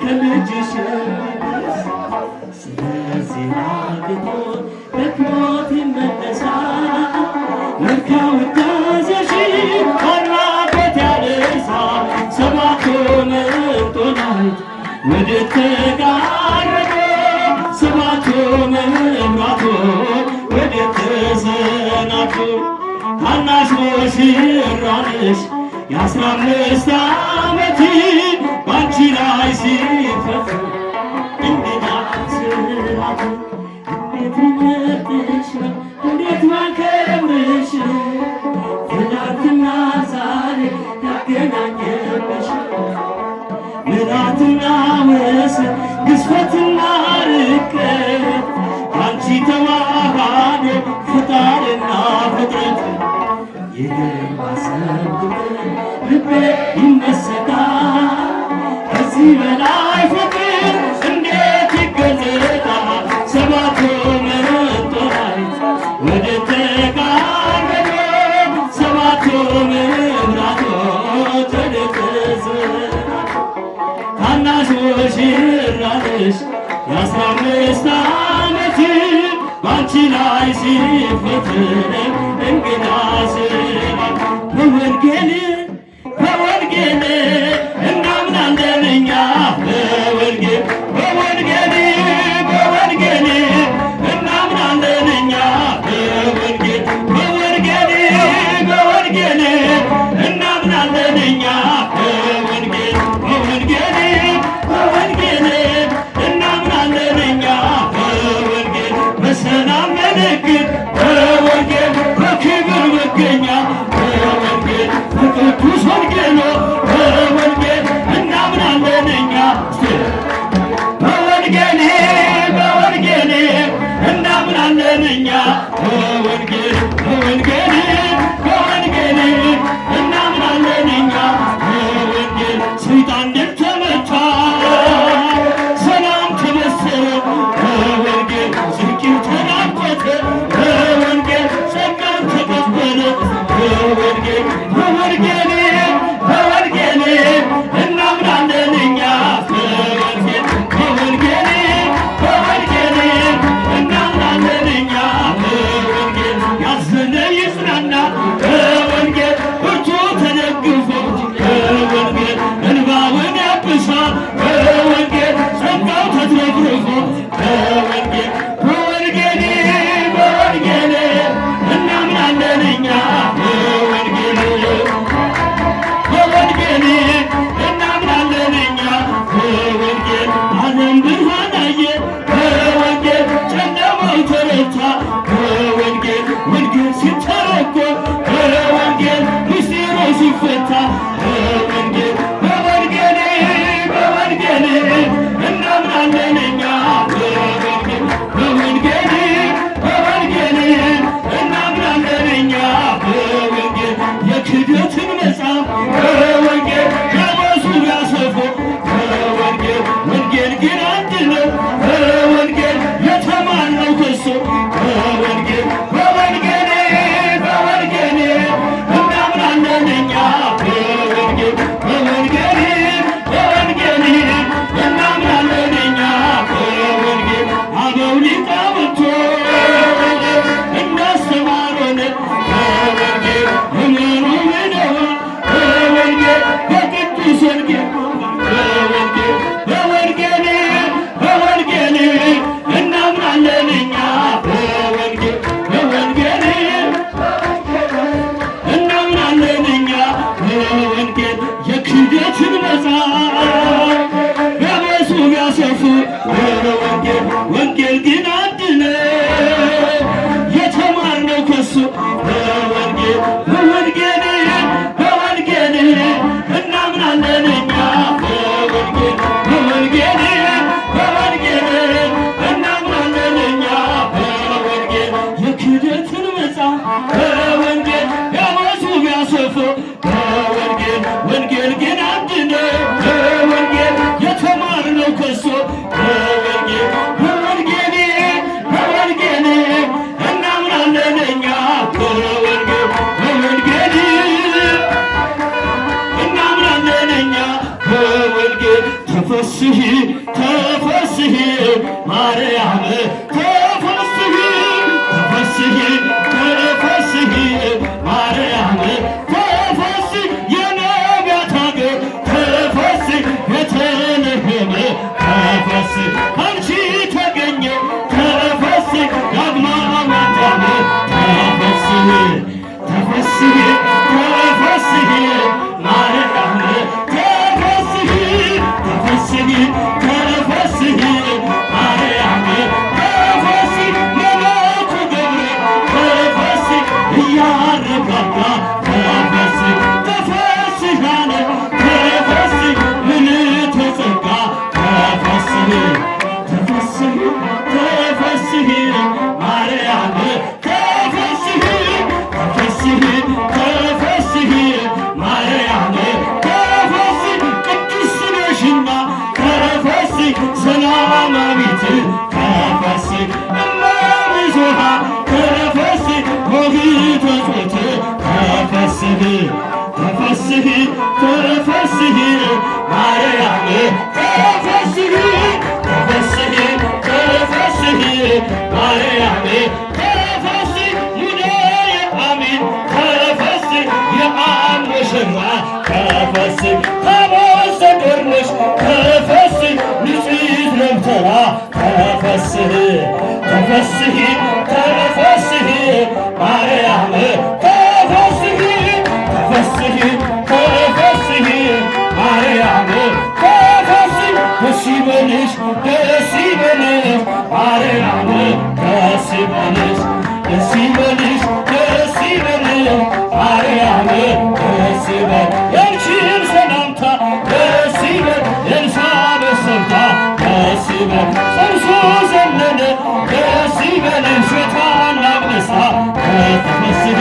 [SPEAKER 2] ከልጅሽ ስለዚህ አግቶት በሕይወት ይመለሳል መልካም ውዳሴሽ አድራጎት ያደርሳል ሰባቱ መብራቶች ወደ ተጋረዱ ሰባቱ መብራቶች ወደ ተሰናብቶ ታናሽ ሙሽራነሽ የ15 ዓመት ባንቺ ላይ ሲፈጸም እንግዳ ስራት እንዴት መርጥሽ ነው እንዴት ማከብርሽ ትናንትና ዛሬ ያገናኘብሽ ምሕረትና ወሰን ግዝፈትና ርቀት አንቺ ተዋሃዶ ፈጣሪና ፍጥረት ይህን ባሰብኩት ልቤ ይመሰጣል። ከዚህ በላይ ፍቅር እንዴት ይገለጣል? ሰባቱ መርጦላይት ወደ ተቃረበ ሰባቱ መብራቶች ወደ ተዘራ ታናሽ ሙሽራነሽ የ15 ዓመት ባንቺ ላይ ሲፈትን እንግዳ ስራት በወንጌል እናምናለን እኛ በወንጌል እናምናለን እኛ በወንጌል እናምናለን እኛ በወንጌል እናምናለን እኛ በወንጌል በሰላም ምልክት በወንጌል በክብር መገኛ በወንጌል በቅዱስ ወንጌሎ በወንጌል እናምናለን እኛ በወንጌል እናምናለን እኛ በወንጌል እናምናለን እኛ በወንጌል ሰይጣን ድል ተመታ ሰላም ተበሰረ በወንጌል ጽድቅ ተራቆተ በወንጌል ጸጋን ተቀበለ በወንጌል እናምናለን እኛ በወንጌል እናምናለን እኛ በወንጌል ያዘነ ይጽናና በወንጌል ብርቱ ተደግፎ በወንጌል እንባውን ያብሳል በወንጌል ጸጋው ተትረፍርፎ በወንጌል እናምናለን እኛ በወንጌል እናምናለን እኛ በወንጌል ዓለም ብርሃን አየ በወንጌል ጨለማው ተረታ በወንጌል ሲተረጎም በወንጌል ምስጢሩ ሲፈታ በወንጌል እናምናለን እኛ በወንጌል እናምናለን እኛ በወንጌል የክደትን መጽሐፍ በወንጌል ከበሱ ያሰፉ በወንጌል ግን አንድ ነው በወንጌል የተማርነው ከሱ በወንጌል እናምናለን እኛ በወንጌል እናምናለን እኛ በወንጌል አበው ሊቃውንቱ እንዳስተማሩን በወንጌል እመኑ ብለዋል በወንጌል በቅዱስ ወንጌል በወንጌል እናምናለን እኛ በወንጌል እናምናለን እኛ በወንጌል የክደትን መጽሐፍ በበሱ ያሰፉ ወንጌል ግን አንድ ነው የተማርነው ከሱ በወንጌል እናምናለን እኛ በወንጌል እናምናለን እኛ በወንጌል የክደትን መጽሐፍ በወንጌል ያወሱ ያሰፉ ወንጌል ግን አንድ ነው በወንጌል የተማርነው ከሱ በወንጌል እናምናለን እኛ በወንጌል እናምናለን እኛ በወንጌል ተፈስሒ ማርያም ተፈስሒ ማርያም ተፈስሒ የነቢያት ሀገር ተፈስሒ ቤተልሔም ተፈስሒ አንቺ ተገኘ ተፈስሒ ዳግማ ማርያም እያረጋጋ ተፈስህ ተፈስህ አለ ተፈስህ ምልዕተ ጸጋ ተፈስህ ተፈስህ ተፈስህ ማርያም ተፈስህ ተፈስህ ተፈስህ ማርያም ተፈስህ ቅድስት ነሽና ተፈስህ ሰላማዊት ተፈስህ እመ ብዙኃን ተፈስህ ሞግዚተ ጾት ተፈስህ ተፈስህ ተፈስህ ማርያም ተፈስህ ተፈስህ ተፈስህ ማርያም ተፈስህ ሙዳየ አሚን ተፈስህ የአብ ሙሽራ ተፈስህ ታቦት ዘገርነሽ ተፈስህ ንጽሕት ለምተራ ተፈስህ ተፈስህ ተፈስህ ማርያም ተፈስህ ተፈስህ ተፈስህ ማርያም ተፈስህ ደስ ይበልሽ ደስ ይበልሽ ማርያም ደስ ይበልሽ ደስ ይበልሽ ደስ ይበልሽ ማርያም ደስ ይበል ያንቺን ሰላምታ ደስ ይበል የኤልሳቤጥ ሰምታ ደስ ይበል ጸንሶ ዘለለ ደስ ይበልሽ የታላቅ ደስታ ተፈስህ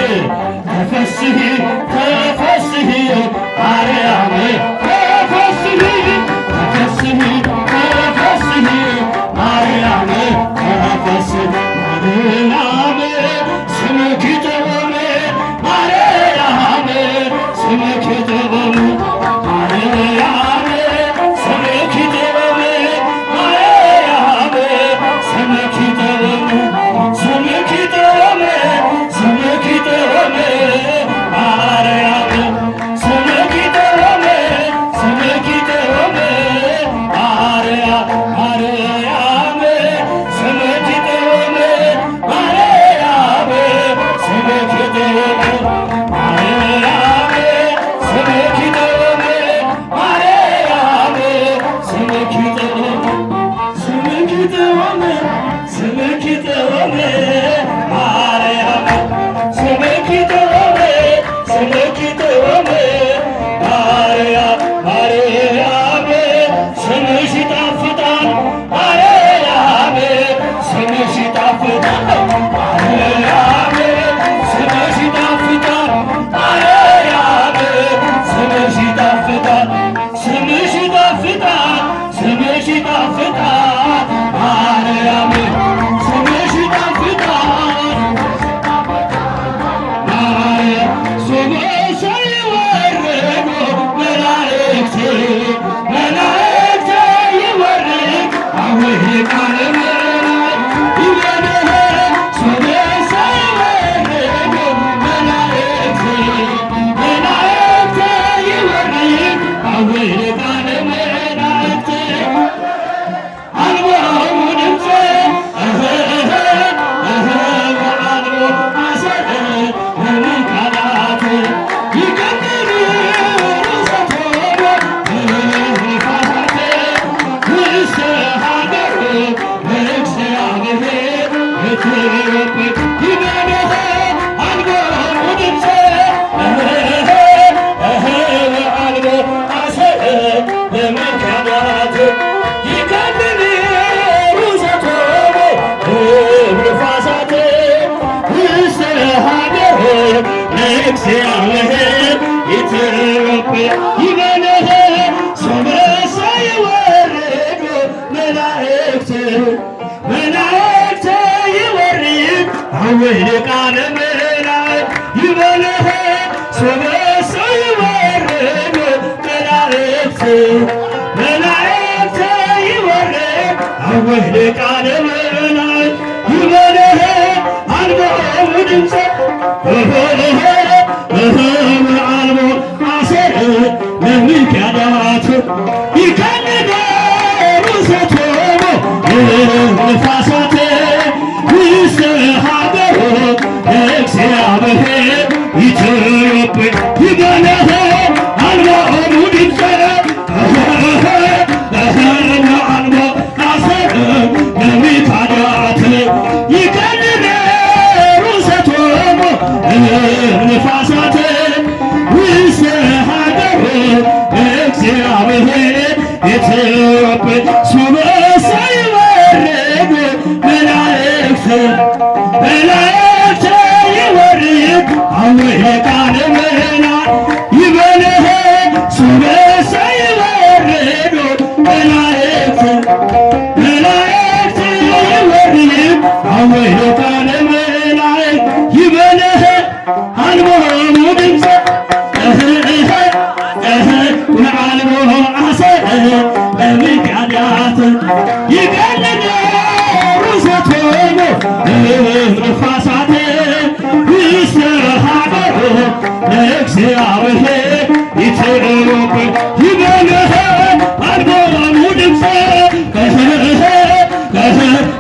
[SPEAKER 2] ተፈስህ ተፈስህ ማርያም ተፈስህ ተፈስህ ተፈስህ ማርያም ተፈስህ ማርያም ስምኪ ጥበብ ማርያም ስምኪ ጥበብ ማርያም ስምኪ ጥበብ ማርያም ስምኪ ጥበብ ስምኪ ጥበብ ስምኪ ጥበብ ማርያም ስምኪ ጥበብ ስምኪ ጥበብ ማርያም ማርያም ስምኪ ጥበብ ማርያም ስምኪ ጥበብ ማርያም ስምኪ ጥበብ ማርያም ስምኪ ጥበብ ስምኪ ጥበብ ስምኪ ጥበብ ማርያም ስምኪ ጥበብ ስምኪ ጥበብ ማርያም ማርያም ስምሽ ይጣፍጣል ማርያም ስምሽ ይጣፍጣል ማርያም ስምሽ ይጣፍጣል ማርያም ስምሽ ይጣፍጣል ስምሽ ይጣፍጣል ስምሽ ይጣፍጣል ማርያም ስምሽ ይጣፍጣል ማርያም ስምሽ ይወርድ መላእክት መላእክት ይወርድ አሁን ቃል እግዚአብሔር ኢትዮጵያ ይበልህ ሰመሰ ይወርድ መላእክት መላእክት ይወርድ አወይ ቃለ መላእክት ይበልህ ሰመሰ ይወርድ መላእክት መላእክት ይወርድ አወይ ቃለ መላእክት ይበልህ አንበው ድምፀ አልቦ አሰር ለሚካዳት ይከልዳሉ ሰቶሞ ንፋሳት ይስሐበሩ እግዚአብሔር ኢትዮጵያ ይበለህ አልቦ ድምፀ አልቦ አሰር ለሚካዳት ይከልዳሉ ሰቶሞ ንፋሳት ውስተ ሀገር እግዚአብሔር ኢትዮጵያ ሱበሰ ይወርድ መላእክት ይወርድ አወየ ቃለ መላክ ይበልህ ሱበሰ ይወርድ መላእክት ይወርድ አወየ ቃለ መላክ ይበልህ አልቦሙ ድምፀ ወአልቦ አሰረ ለሚቃዳት ይገለለ ርሰቶሙ ንፋሳት ውስተ ሀገር ለእግዚአብሔር ኢትዮጵያ ይበልህ አልቦሙ ድምፀ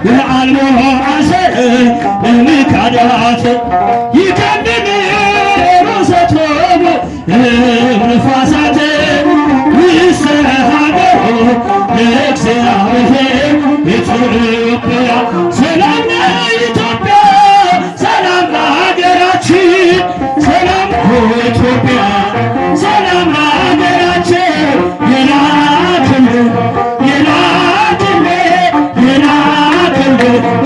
[SPEAKER 2] ወአልቦ አሰረ ለሚቃዳት ይገለለ ርሰቶሙ ንፋሳት ውስተ ሀገር ለእግዚአብሔር ኢትዮጵያ ሰላም ለኢትዮጵያ ሰላም ለሀገራችን ሰላም ኢትዮጵያ ሰላም ለሀገራችን የላክልን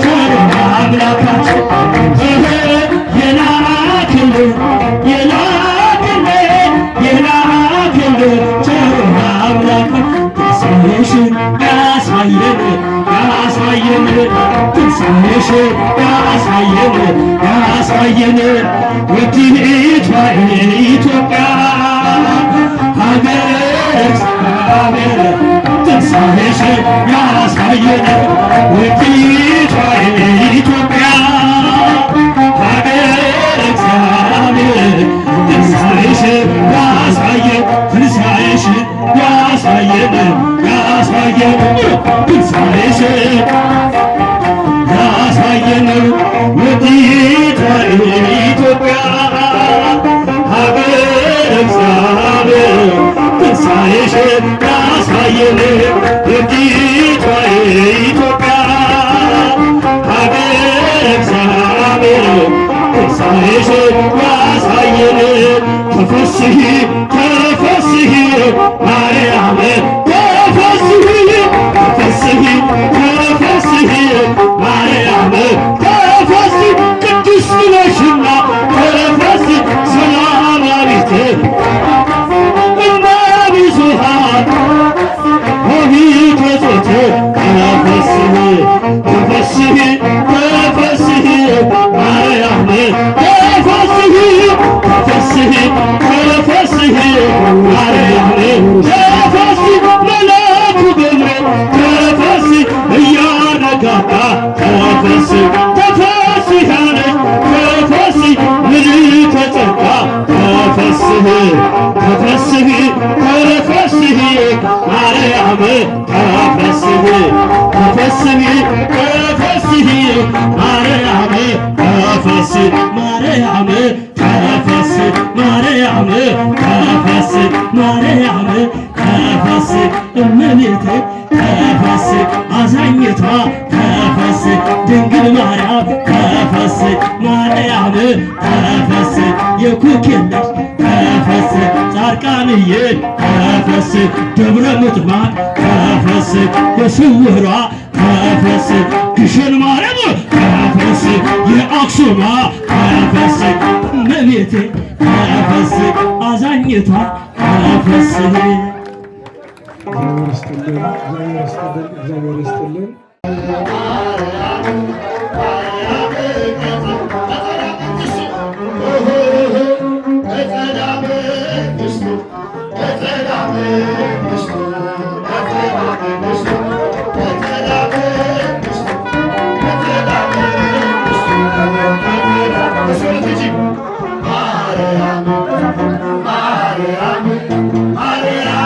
[SPEAKER 2] ቸር አምላካችን የላክልን ቸር አምላክ ትንሣኤሽን ያሳየን ትንሣኤሽን ያሳየን ውዲቷ ኢትዮጵያ ሀገረ እግዚአብሔር ትንሣኤሽን ያሳየን ውዲቷ ኢትዮጵያ ሀገረ እግዚአብሔር ትንሣኤሽን ያሳየን ትንሣኤሽን ያሳየን ትንሣኤሽን ያሳየን ውዲቷ ኢትዮጵያ ሀገረ እግዚአብሔር ትንሣኤሽን ያሳየን ውዲቷ ኢትዮጵያ ሀገረ እግዚአብሔር ትንሣኤሽን ያሳየን ተፈሥሒ ማርያም ተፈሥሒ ማርያም ተፈሥሒ ቅድስት ነሽና ተፈሥሒ ሰላማዊት እመ ብዙኃን ሆሂተ ጾት ተፈሥሒ ማርያም ተፈሥሒ ማርያም ተፈሥሒ መላኩ ገብርኤል ተፈሥሒ እያረጋጋ ተፈሥሒ አለች ተፈሥሒ ምልዕተ ጸጋ ተፈሥሒ ማርያም ተፈሥሒ ማርያም ተፈሥሒ እመቤቴ ተፈሥሒ አዛኝቷ ተፈሥሒ ድንግል ማርያም ተፈሥሒ ማርያም ተፈሥሒ የኩክየለሽ ተፈሥሒ ጻድቃንዬ ተፈሥሒ ደብረ ምጥማቅ ተፈሥሒ የስውሯ ተፈሥሒ ግሸን ማርያም ተፈሥሒ የአክሱማ ተፈሥሒ እመቤቴ ተፈሥሒ አዛኝቷ ተፈሥሒ
[SPEAKER 5] እግዚአብሔር ይስጥልን።
[SPEAKER 2] Maria,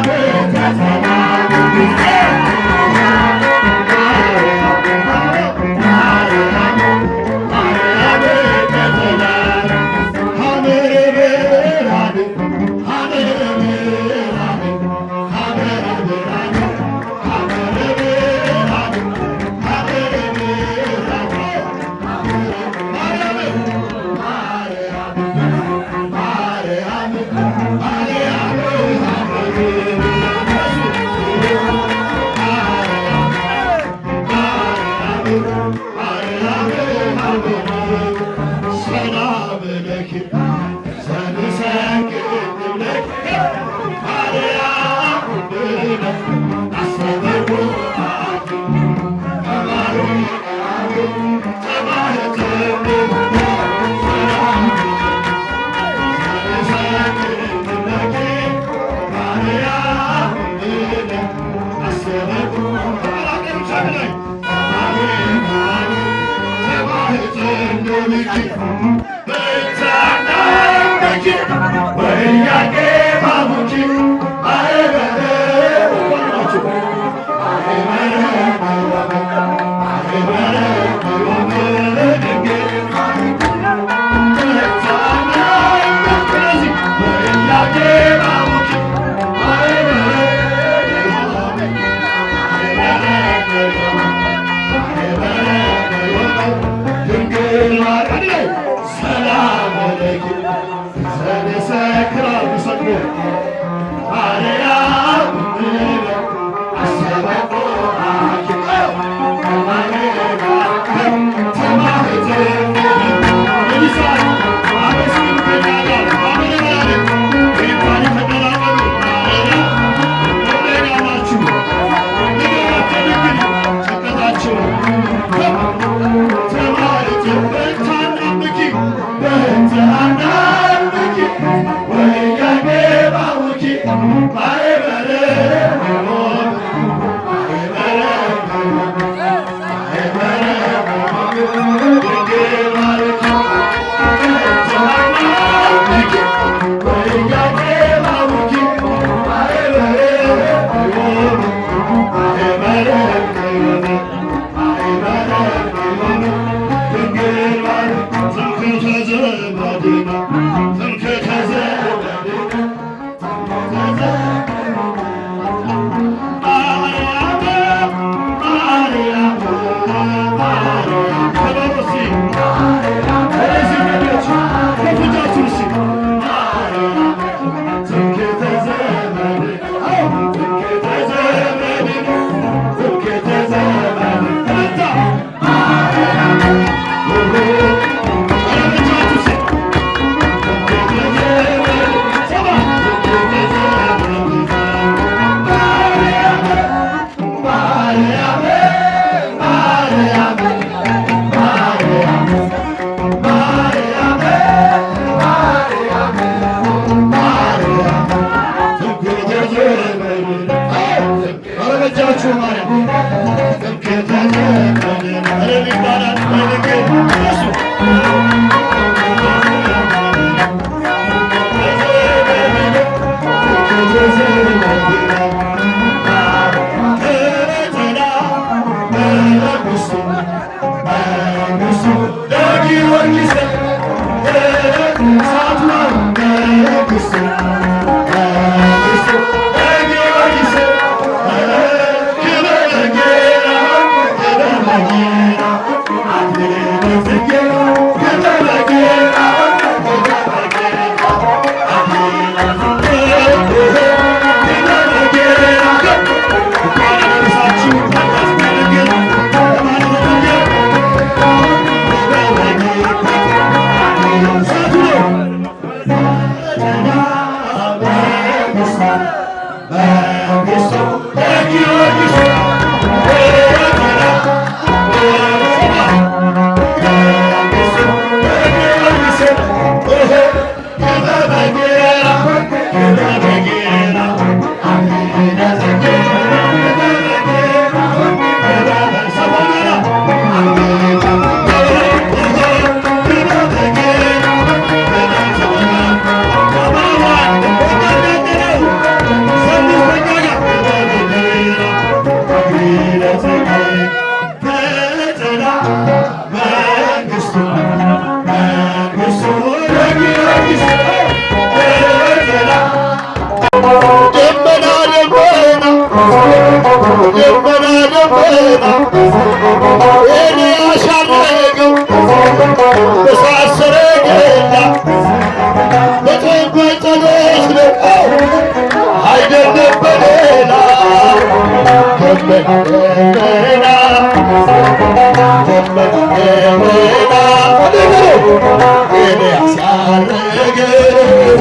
[SPEAKER 4] Ele ነገር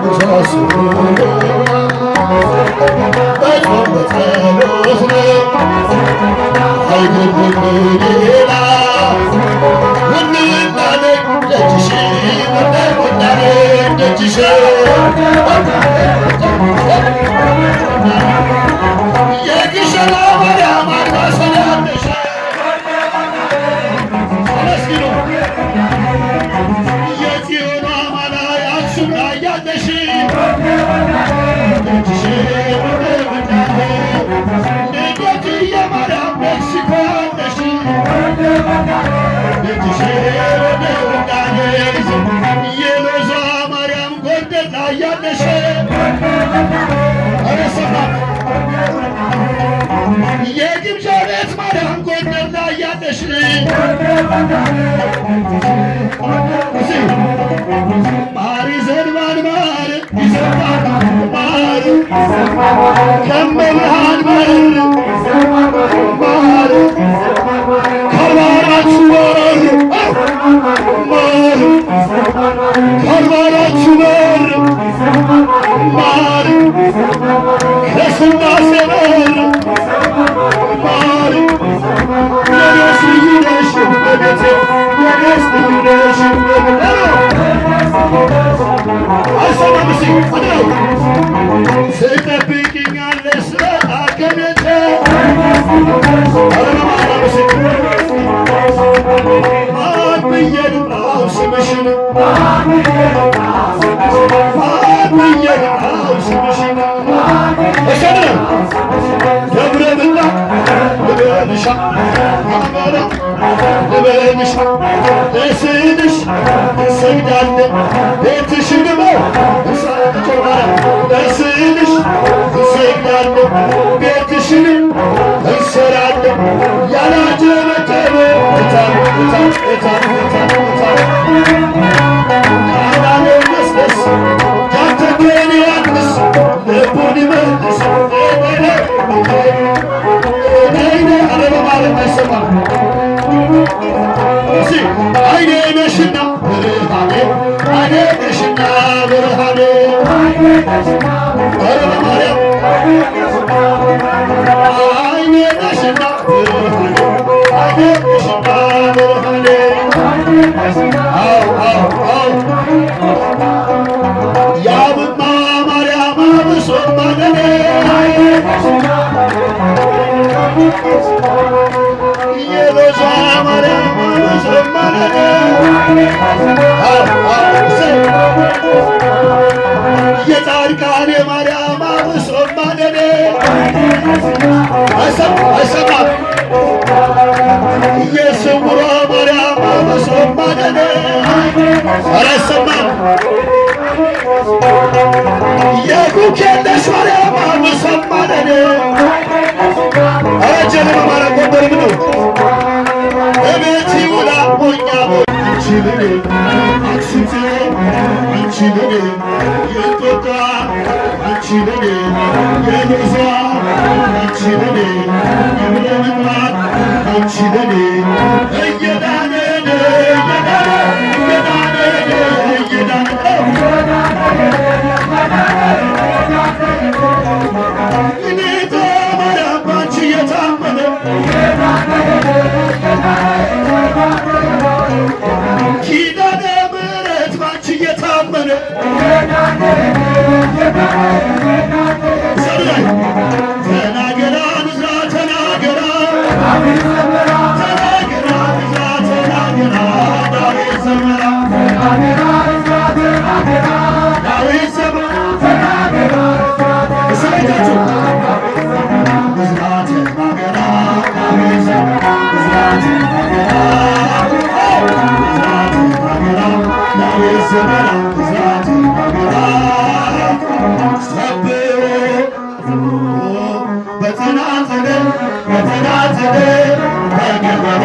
[SPEAKER 4] ምሰሶ በጾም በጸሎት ነው አይገድም ሌላ ውንና ደጅሽ ወዳነ ደጅሽ የግሸና ማርያም አልባሰን ያለሽ አመስግኑ የጽዮን አማላይ አክሱም ላይ ያለሽ ደጅሽ ወዳነ ንገት የማርያም ሜክሲኮ ያለሽ ደጅሽ ወዳነ የሎዛ ማርያም ጎንደር ላይ ያለሽ አረሰማ የግምጃ ቤት ማርያም ጎንደር ላይ ያለሽ ማር ይዘንባል ማር ይዘንባል ማር ከመብርሃን ማር ከአርባአራቱ በር ማር ከአርባአራቱ በር ማር ከሥላሴ በር ማር የኔስ ልዩ ነሽ በቤቴ የኔስ ልዩ ነሽ አይሰማም እስኪ አድነው ትጠብቂኛለሽ ስመጣ ከቤቴ አለማማራም እስኪ ማን ብዬ ልጥራው ስምሽን ማን ብዬ ልጥራው ስምሽን እሸነ ደብረ ብላ ልበልሻ አመራ ልበልሻ ለስዕልሽ እንሰግዳለን ቤትሽ ግበው ለስዕልሽ እንሰግዳለን ቤትሽን እንሰራለን ያላጀበጀበ አዳነ መስደስ ያተገን ያንስ ልቡን ይመልስ አለበማለም አይሰማም አይኔ ነሽና ብርሃኔ አይኔ ነሽና ብርሃኔ አለበማርያም አይኔ ነሽና ብርሃኔ አይኔ ነሽና ብርሃኔ ያብማ ማርያም አብሶት ማገኔ የሎዛ ማርያም አብሶት ማገኔ የጻድቃኔ ማርያም አብሶት ማገኔ አይሰማም የስውሯ ማርያም አብሶት ማገኔ አይሰማም የኩኬለሽ ማርያም አብሶት ማገኔ አጀለ ማርያም ጎንደርም ነው እቤት ይውላ ሞኛ አንቺ ለኔ አክሱም ጽዮን አንቺ ለኔ የጦጣ አንቺ ለኔ የሎዛ አንቺ ለኔ የምለ ምጥማት አንቺ ለኔ እየዳነነ እኔታ ማርያም ባንቺ የታመነ ኪዳነ ምሕረት ባንቺ የታመነ ዘላይ ተናገራ ንዝራ ተናገራ ተናገራ ንዝራ ተናገራ ዳዊት ዘመራ ዳዊት ዘመራ እሰይታችሁ ንዝራ ተናገራ ዳዊት ዘመራ ንዝራ ተናገራ ዳዊት ዘመራ ንዝራ ተናገራ በተናጠለ በገበሮ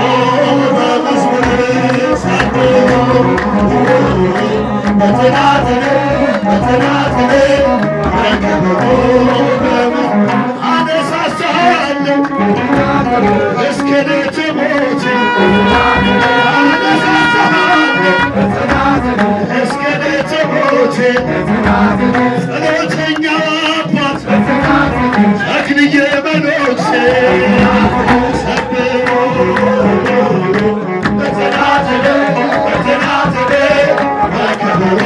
[SPEAKER 4] በመዝሙር ሰብሖ በተናጠለ በገበሮ አነሳሳለሁ እስከ ሌት ሞት አነሳሳለሁ እስከ ጸሎተኛው አባት አክልዬ መኖክሴ ሰብሮ በተናተለ አከብሮ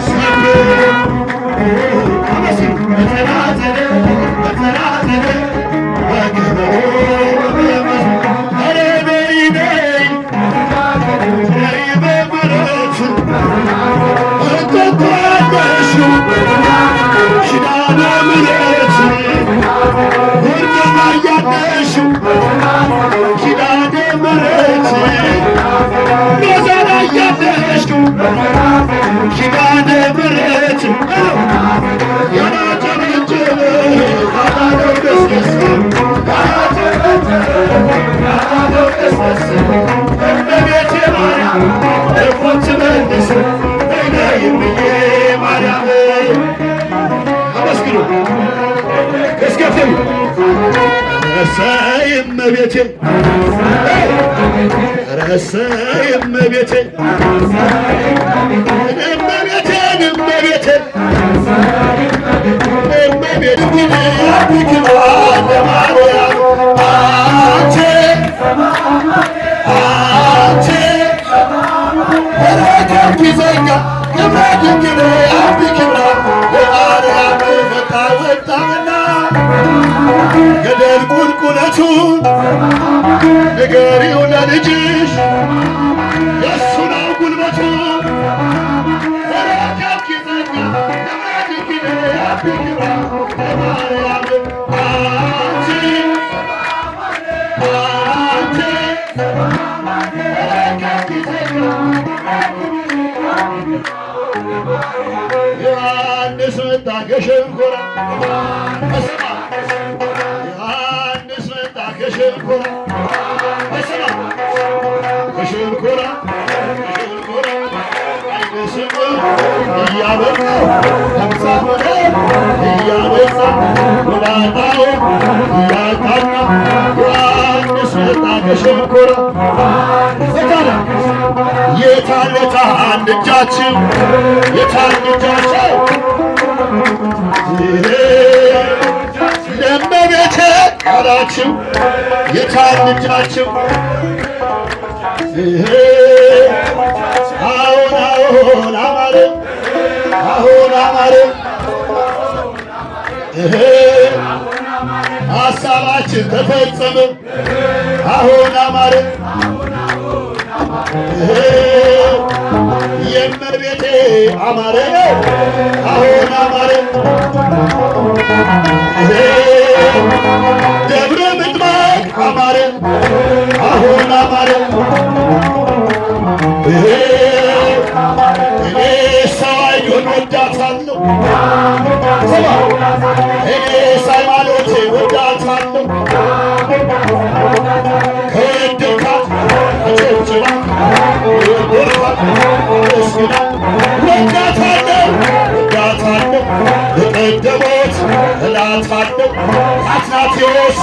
[SPEAKER 4] ሰብሮ በተናተለ አከብሮ ኧረ በይ ነይ በምሕረት እንቆቅልሽው ኪዳነ ምሕረት ወርቅና ያለሽው ኪዳነ ምሕረት ሮዛና ያለሽው ኪዳነ ምሕረት ያላጨበጨበ ያላለው ደስደስ ያላለው ደስደስ እመቤቴ ማርያም ልቦን ትመልስ ነይነይምዬ ማርያም አመስግኑ እስከፍም እሰይ እመቤቴ እሰይ እመቤቴ እመቤቴን እመቤቴን ያድግባል ማርያም አንቺ ረከብ ጊዜኛ የማድግነ አብክና የማርያም ፈታ ወጣና ገደል ቁልቁለቱን ንገሪው ለልጅሽ የእሱ ነው ጉልበቱ ረከብ ጊዜኛ የማድግነ አብክና የማርያም አንቺ ዮሐንስ መጣ ከሸንኮራ ዮሐንስ መጣ ከሸንኮራ ከሸንኮራ አይነ ስውር እያበቃ ተምሳ ሆነ እያበዛ ወላጣው እያጣና ዮሐንስ መጣ ከሸንኮራ የታለታ አንድ እጃችን የታንድ እጃቸው ለእመቤቴ ቃላችሁ የታንድ እጃችሁ አሁን አማረ አሁን አማረ ሀሳባችን ተፈጸመ አሁን አማረ የእመቤቴ አማረ አሁን አማረ ደብረ ምጥማቅ አማረ አሁን አማረ እኔ ሰው አይዶን ወዳታለሁ እኔ ሃይማኖቴ ወዳታለሁ ከወደድካት አጨብጭባ ወደድካት መስግና ወዳታለሁ ለቀደሞት እላታለሁ አትናቴዎስ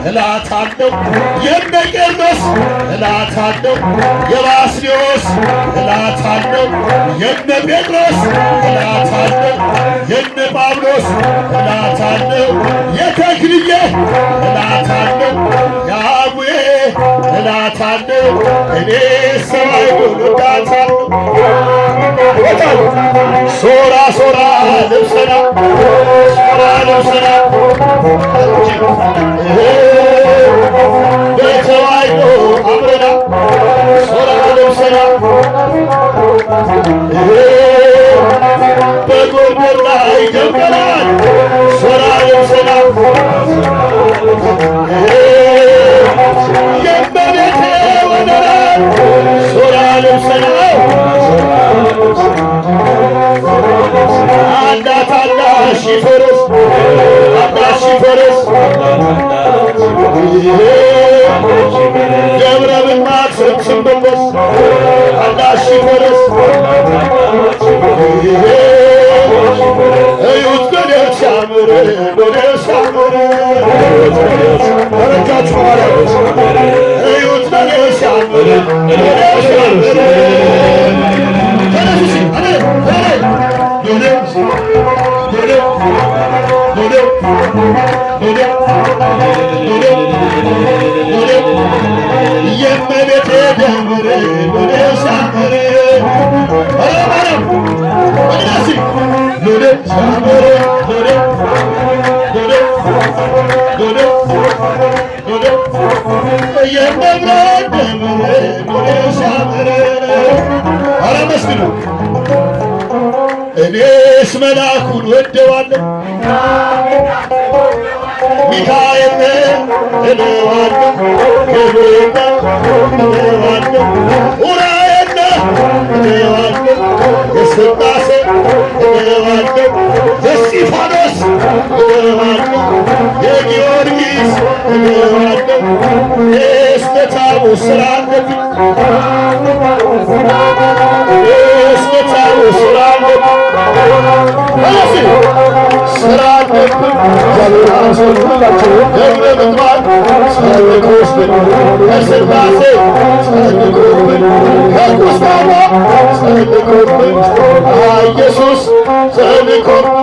[SPEAKER 4] እላታለሁ የነ ቄርሎስ እላታለሁ የባስልዮስ እላታለሁ የነ ጴጥሮስ እላታለሁ የነ ጳውሎስ እላታለሁ የተክልዬ እላታለሁ የአቡዬ እላታለሁ እኔ ሰው አይዶን ወዳታለሁ ሶራ ሶራ ልብሰና ሶራ ልብሰና በተዋሕዶ አምረና ሶራ ልብሰና በጎንደር ላይ ደምቀናል ሶራ ልብሰና የእመቤቴ ወደናል ሶራ ልብሰና አንዳሽ ፈረስ አንዳሽ ፈረስ ደብረ ምጥማቅ ስንመለስ አንዳሽ ፈረስ እዩት ገደል ሲያምር ገደል ሲያምር ረጃችሁ ማለት እዩት ገደል ሲያምር ገደል ሲያምር ተነሱ ሎሌ ሲያምር አረባረም ወደሲ ሎሌ ሲያምር ሎሌ የመብራት ደብር ሎሌ ሲያምር አረመስግኑ እኔስ መልአኩን ወደዋለሁ ሚካኤል እለዋለሁ ገብርኤል እለዋለሁ ኡራኤል እለዋለሁ የሥላሴ እለዋለሁ የእስጢፋኖስ እለዋለሁ የጊዮርጊስ እለዋለሁ የእስመታው ሥራ አለብኝ የእስመታው ሥራ አለብኝ ሥራ አለብን እግዚአብሔር አመሰግናቸው ደብረ ምጥማቅ ጸልቆስብን ከሥላሴ ጸልቆብን ከቁስቋሟ ጸልቆብን ኢየሱስ ጸልቆብን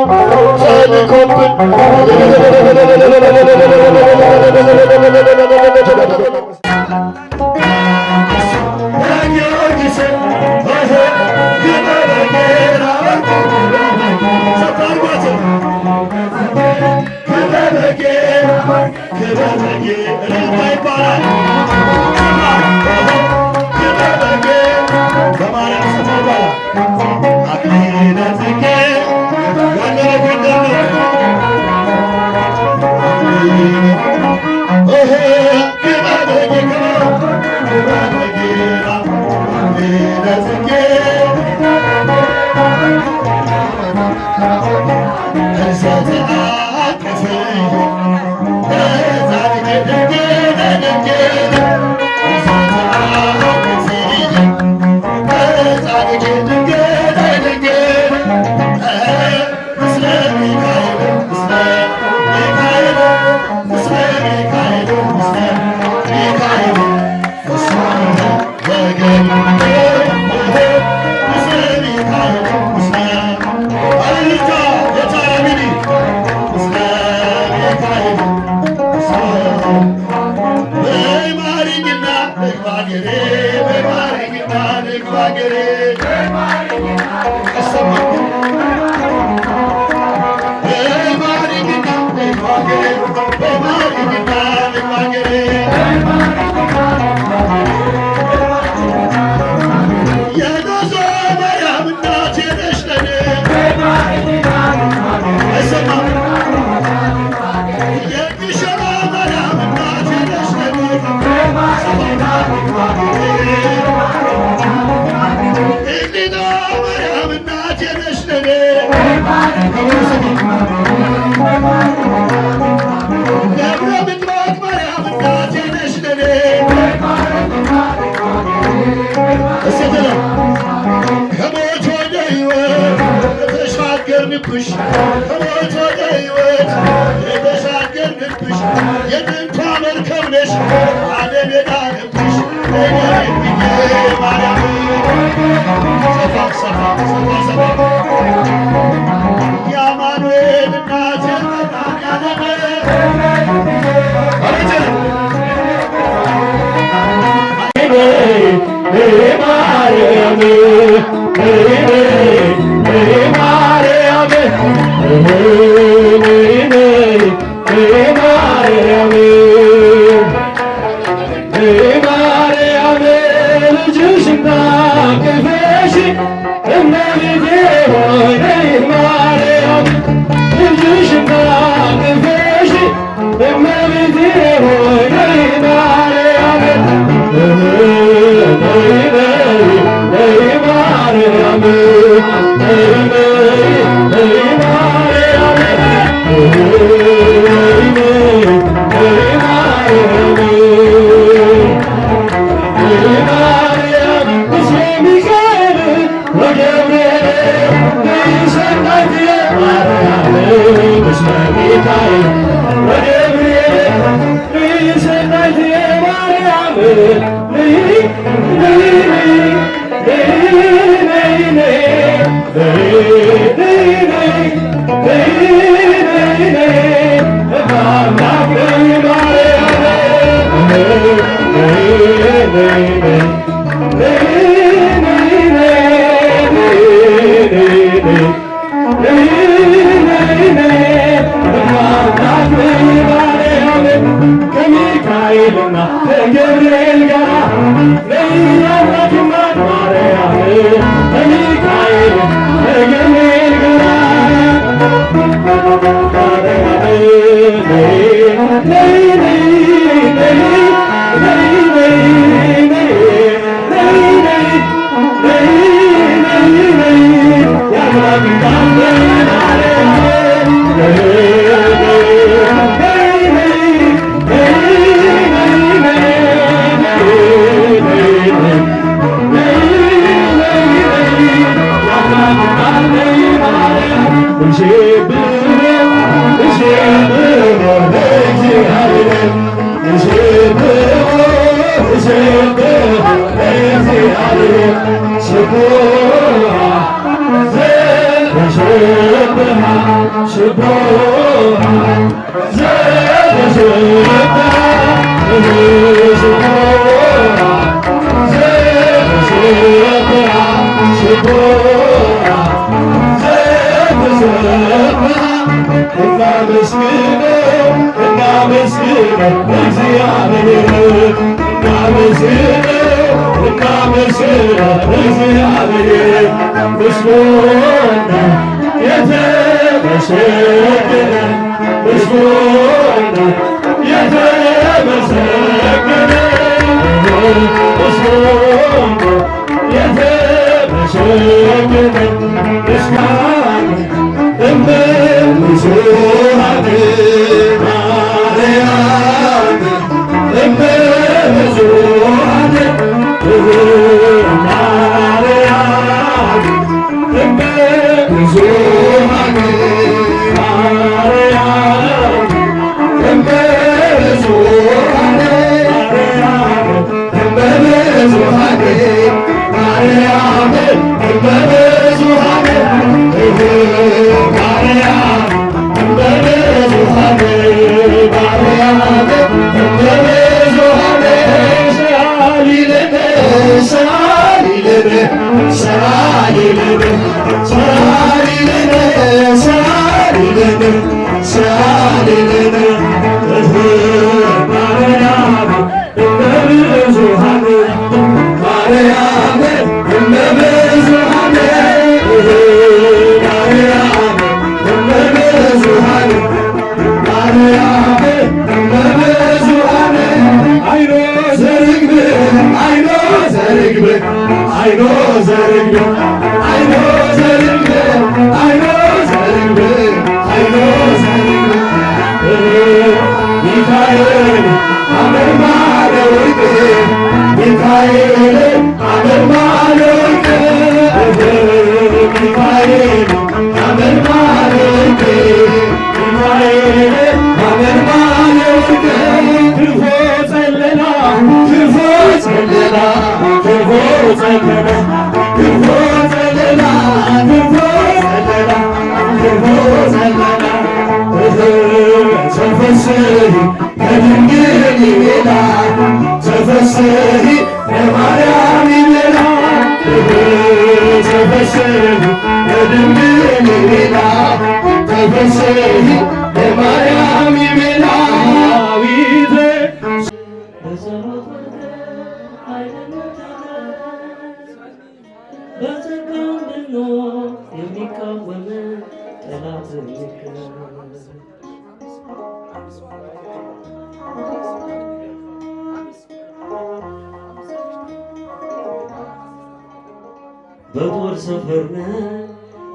[SPEAKER 2] በጦር ሰፈር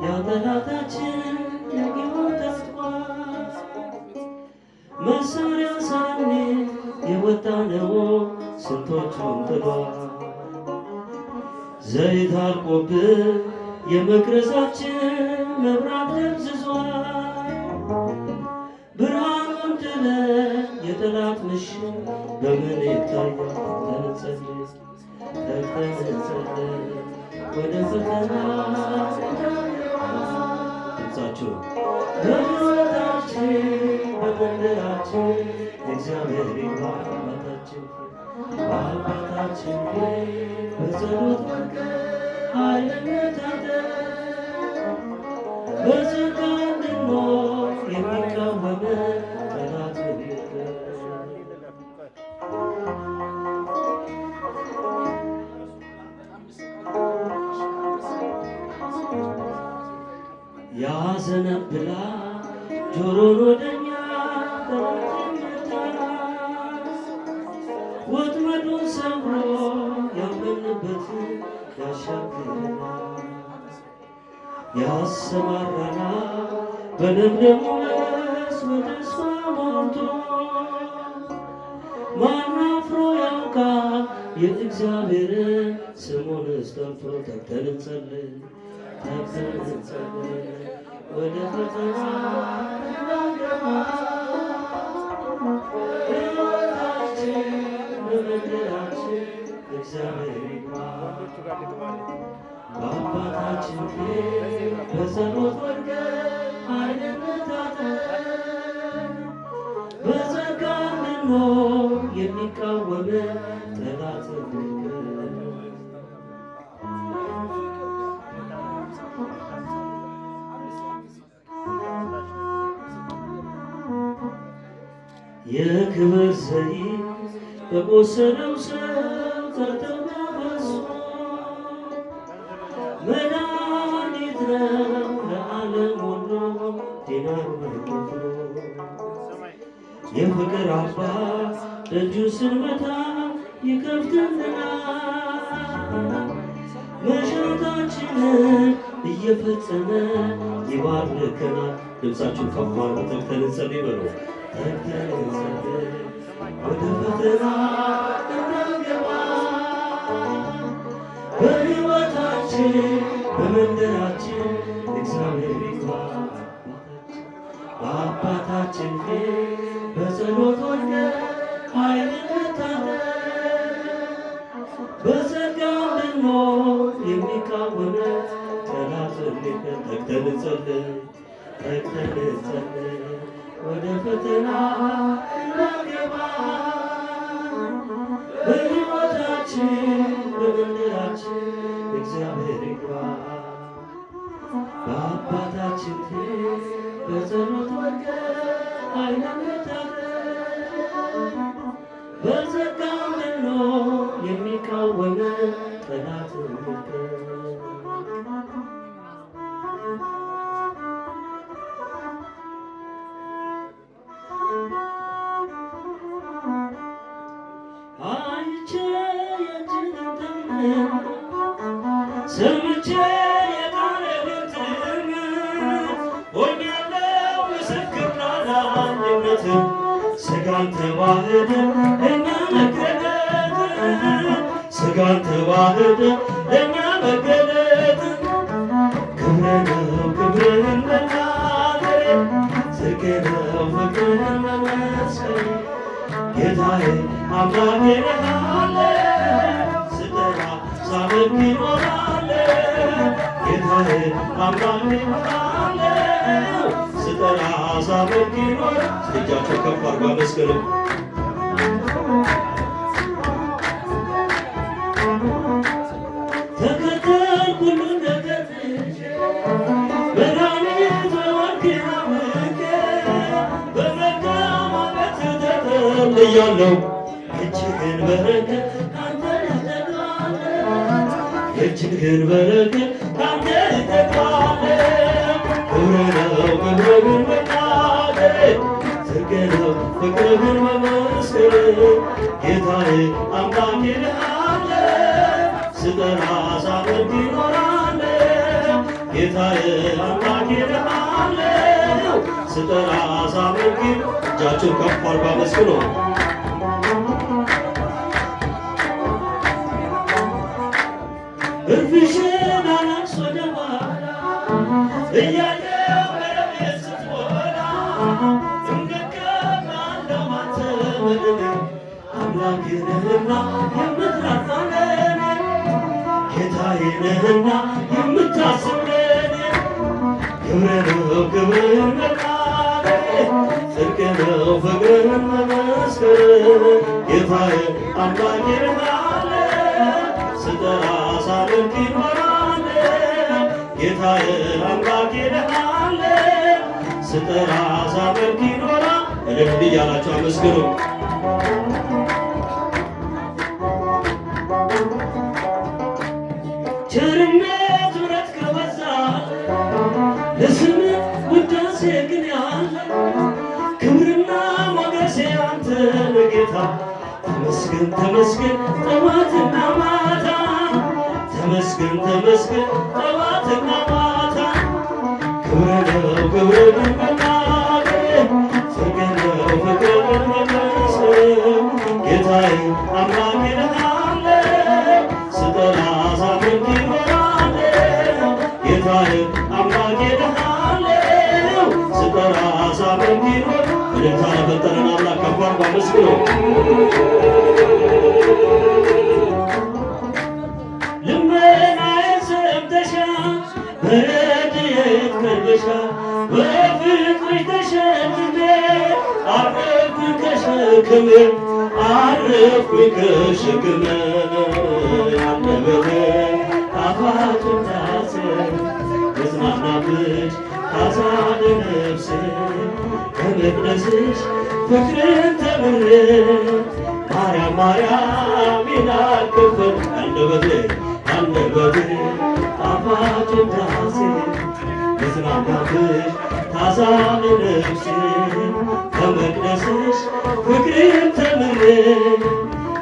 [SPEAKER 2] ያጠላታችን የጊዮን ተስፋ መሳሪያ ሳኔ የወጣ ነው ስንቶቹን ጥሏል። ዘይት አልቆብን የመቅረዛችን መብራት ደብዝዟል። ብርሃኑን ጥለን የጠላት ምሽግ በምን ይታያል? ተንጸልይ ተንጸልይ ወደ ፈተና ድምፃችሁ በሕይወታችን በመንደራችን እግዚአብሔር አባታችን በአባታችን በጸሎት አይለታለን በጸጋ እንድንኖር የሚቃወመን ጠላት ያዘነብላ ጆሮን ወደኛ ወጥመዱን ሰብሮ ያመንበት ያሻግረናል። ያሰማራናል በለምለም መስክ በተስፋ ሞልቶ ማን አፍሮ ያውቃል የእግዚአብሔርን ስሙንስ ጠርቶ ተግተን እንጸልይ ወደ ፈተና ሕይወታችን በመንገዳችን እግዚአብሔር በአባታችን በጸሎት ወድቀን በጸጋ ምኖ የሚቃወም ጠላት የክብር ዘይት በቆሰለው ሰው ተጠበሱ መድኃኒት ነው ለዓለም ሁሉ ጤናን መርቆ የፍቅር አባት ደጁ ስንመታ ይከፍትልናል መሻታችንን እየፈጸመ ይባርከናል። ልብሳችሁን ከፍ አድርጉ ተግተን እንጸልይ በሉ። ተግተን እንጸልይ ወደ ፈተና እንዳንገባ በሕይወታችን በመንገዳችን እግዚአብሔር ይግባ። በአባታችን ፊት በጸሎት ወድቀን ኃይልን ታጠቅ በጸጋ ብንኖር የሚቃወመን ጠላት እንዲቀር ተግተን እንጸልይ ተግተን እንጸልይ ወደ ፈተና እንዳንገባ በሕይወታችን በመንገዳችን እግዚአብሔር ይግባ። በአባታችን ፊት በጸሎት ወድቀን ኃይልን ታጠቅ በጸጋ ብንኖር የሚቃወመን ጠላት እንዲቀር ሰምቼ የቃልህን ትምህርት ሆኛለሁ ምስክር ላዳኝነት ሥጋን ተዋህደ ለእኛ መገለጥ ሥጋን ተዋህደ ለእኛ መገለጥ ክብርህ ነው ክብርህን መናገሬ ጽድቅ ነው ፍቅርህን መመስከሬ ጌታዬ አምላኬ ነሃለሁ ስጠራ ሳመልክ እኖራለሁ ጌታዬ አምላኬ ነሃለሁ ስጠራ ሳመልክ እኖራለሁ። እጃቸውን ከፍ አድርጎ አመስግኑ። ተከተልኩ ሁሉን ነገር መድኃኒት በወርቅህ አምቄ በመልካም ሞገስ ተጠቅልያለሁ እጅህን በረከት ካንተ እጠግባለሁ የእጅህን በረከት ካንተ እጠግባለሁ ክብርህ ነው ክብርህን መናገር ጽድቅ ነው ፍቅርህን መመስከር ጌታዬ አምላኬ ነሃለሁ ስጠራ ሳመልክ እኖራለሁ ጌታዬ አምላኬ ነሃለሁ ስጠራ ሳመልክ እጃችሁን ከፍ አድርጉ አመስግኑ። እርፍሽን አላቅስ ወደ ኋላ እያየሁ በረቤት ስትሞላ እንገከማለሁ አንተ በደሌ አምላኬ ነህና የምትራራ ለኔ ጌታዬ ነህና የምታስብ ለኔ ክብርህ ነው ክብርህን መናገር ጽድቅ ነው ፍቅርህን መመስከር ጌታዬ አምላኬ ነሃለሁ ስጠራ ሳመልክ እኖራለሁ ጌታዬ አምላኬ ነሃለሁ ስጠራ ሳመልክ እኖራለሁ። እልል እያላችሁ አመስግኑ። ቸርነት ምሕረት ከበዛ ለስምህ ውዳሴ ግን ያለ ክብርና ሞገሴ አንተ ነህ ጌታ ተመስገን ተመስገን ጠዋትና ማታ ተመስገን ተመስገን ጠዋትና ማታ ክብርህ ነው ክብርህን መናገር ጽድቅ ነው ፍቅርህን መመስከር ጌታዬ አምላኬ ነሃለሁ ስጠራ ሳመልክ እኖራለሁ ጌታዬ አምላኬ ነሃለሁ ስጠራ ሳመልክ እኖራለሁ። እልልታ ለፈጠረን አምላክ ከፍ አድርጉ አመስግኑ። ልመናዬን ሰምተሻል በረድኤት መመለሻ በፍቅርሽ ተሸክሜ አረፍኩኝ ከሸክሜ አረፍኩኝ ከሸክሜ አንደበቴ ጣፋጭ ውዳሴ መጽናናትሽ ታዛለ ነፍሴ ከመቅደስሽ ፍቅርን ተምሬ ማርያም ማርያም ይላል ክፍል አንደበቴ ጣፋጭ ውዳሴ መጽናናትሽ ታዛለ ነፍሴ ከመቅደስሽ ፍቅርን ተምሬ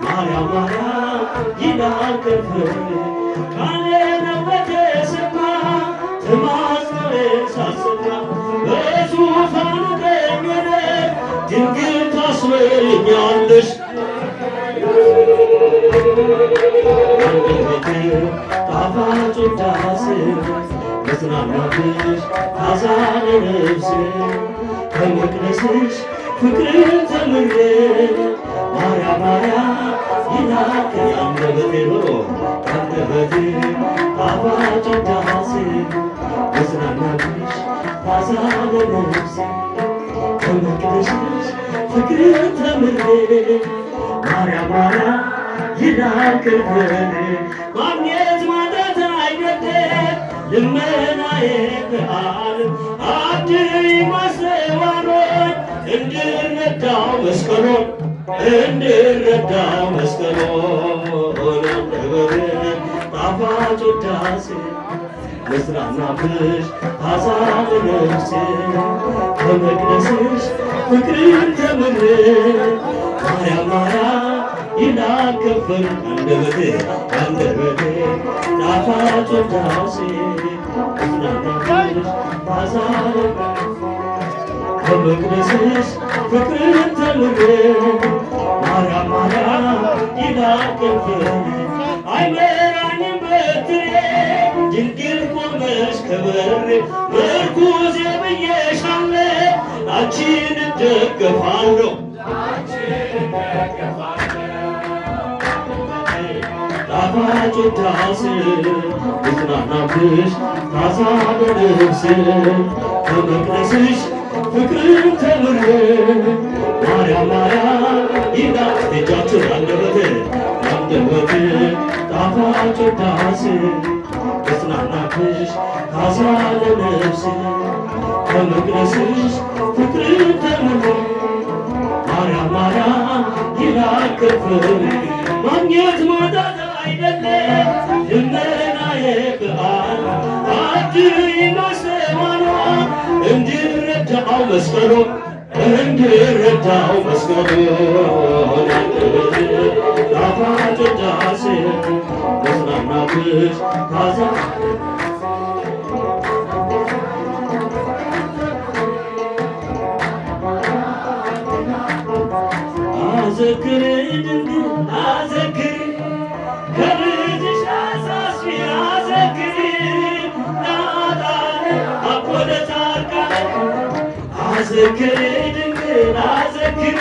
[SPEAKER 2] ማርያም ማርያም ይላል ክፍል ቃሌ ነው በተሰማ ተማጽኖዬን ሳሰማ በዙፋኑ ቀኝ ሆነሽ ድንግል ታስበኛለሽ ጣፋጭ ውዳሴ መጽናናትሽ ታዛለ ነፍሴ ከመቅደስሽ ፍቅርን ተምሬ ማርያም ማርያም ይላል አንደበቴ ጣፋጭ ውዳሴ መጽናናትሽ ታዛለ ነፍሴ ከመቅደስሽ ፍቅርን ተምሬ ማርያም ማርያም ይላል ክብሬ ማግኘት ማጣት አይደለም ልመናዬ ከዓለም አድይ ማስተዋሎን እንድረዳው መስቀሎን አንደበቴ ጣፋጭ ውዳሴ መጽናናትሽ ታዛለ ነፍሴ ከመቅደስሽ ፍቅርን ተምሬ ማርያም ማርያም ይላል ክፍል አንደበቴ ጣፋጭ ውዳሴ መጽናናትሽ ታዛለ ከመቅደስሽ ፍቅርን ተምሬ ማርያም ማርያም ይላል ክፍል አይመራኝም በትሬ ድንግል ቆመሽ ከበሬ ምርኩዜ ብዬሻለሁ አንቺን እደገፋለሁ ጣፋጭ ውዳሴ መጽናናትሽ ታዛለ ነፍሴ ከመቅደስሽ ፍቅርን ተምሬ ማርያም ማርያም ይላል እጃችሁ አንደበቴ ጣፋጭ ውዳሴ መጽናናትሽ ታዛለ ነፍሴ ከመቅደስሽ ፍቅርን ተምሬ ማርያም ማርያም ይላል ክፍል ማግኘት ማጣት አይደለም ልመናዬ ከዓለም አድይ ማስተዋሏን እንድረዳው መስቀሉን ጣፋጭ ውዳሴ መጽናናትሽ ታዛለ አዘክሪ ድንግል አዘክሪ ከልጅሽ አሳስቢ አዘክሪ ናታን አኮለ ጻድቃን አዘክሪ ድንግል አዘክሪ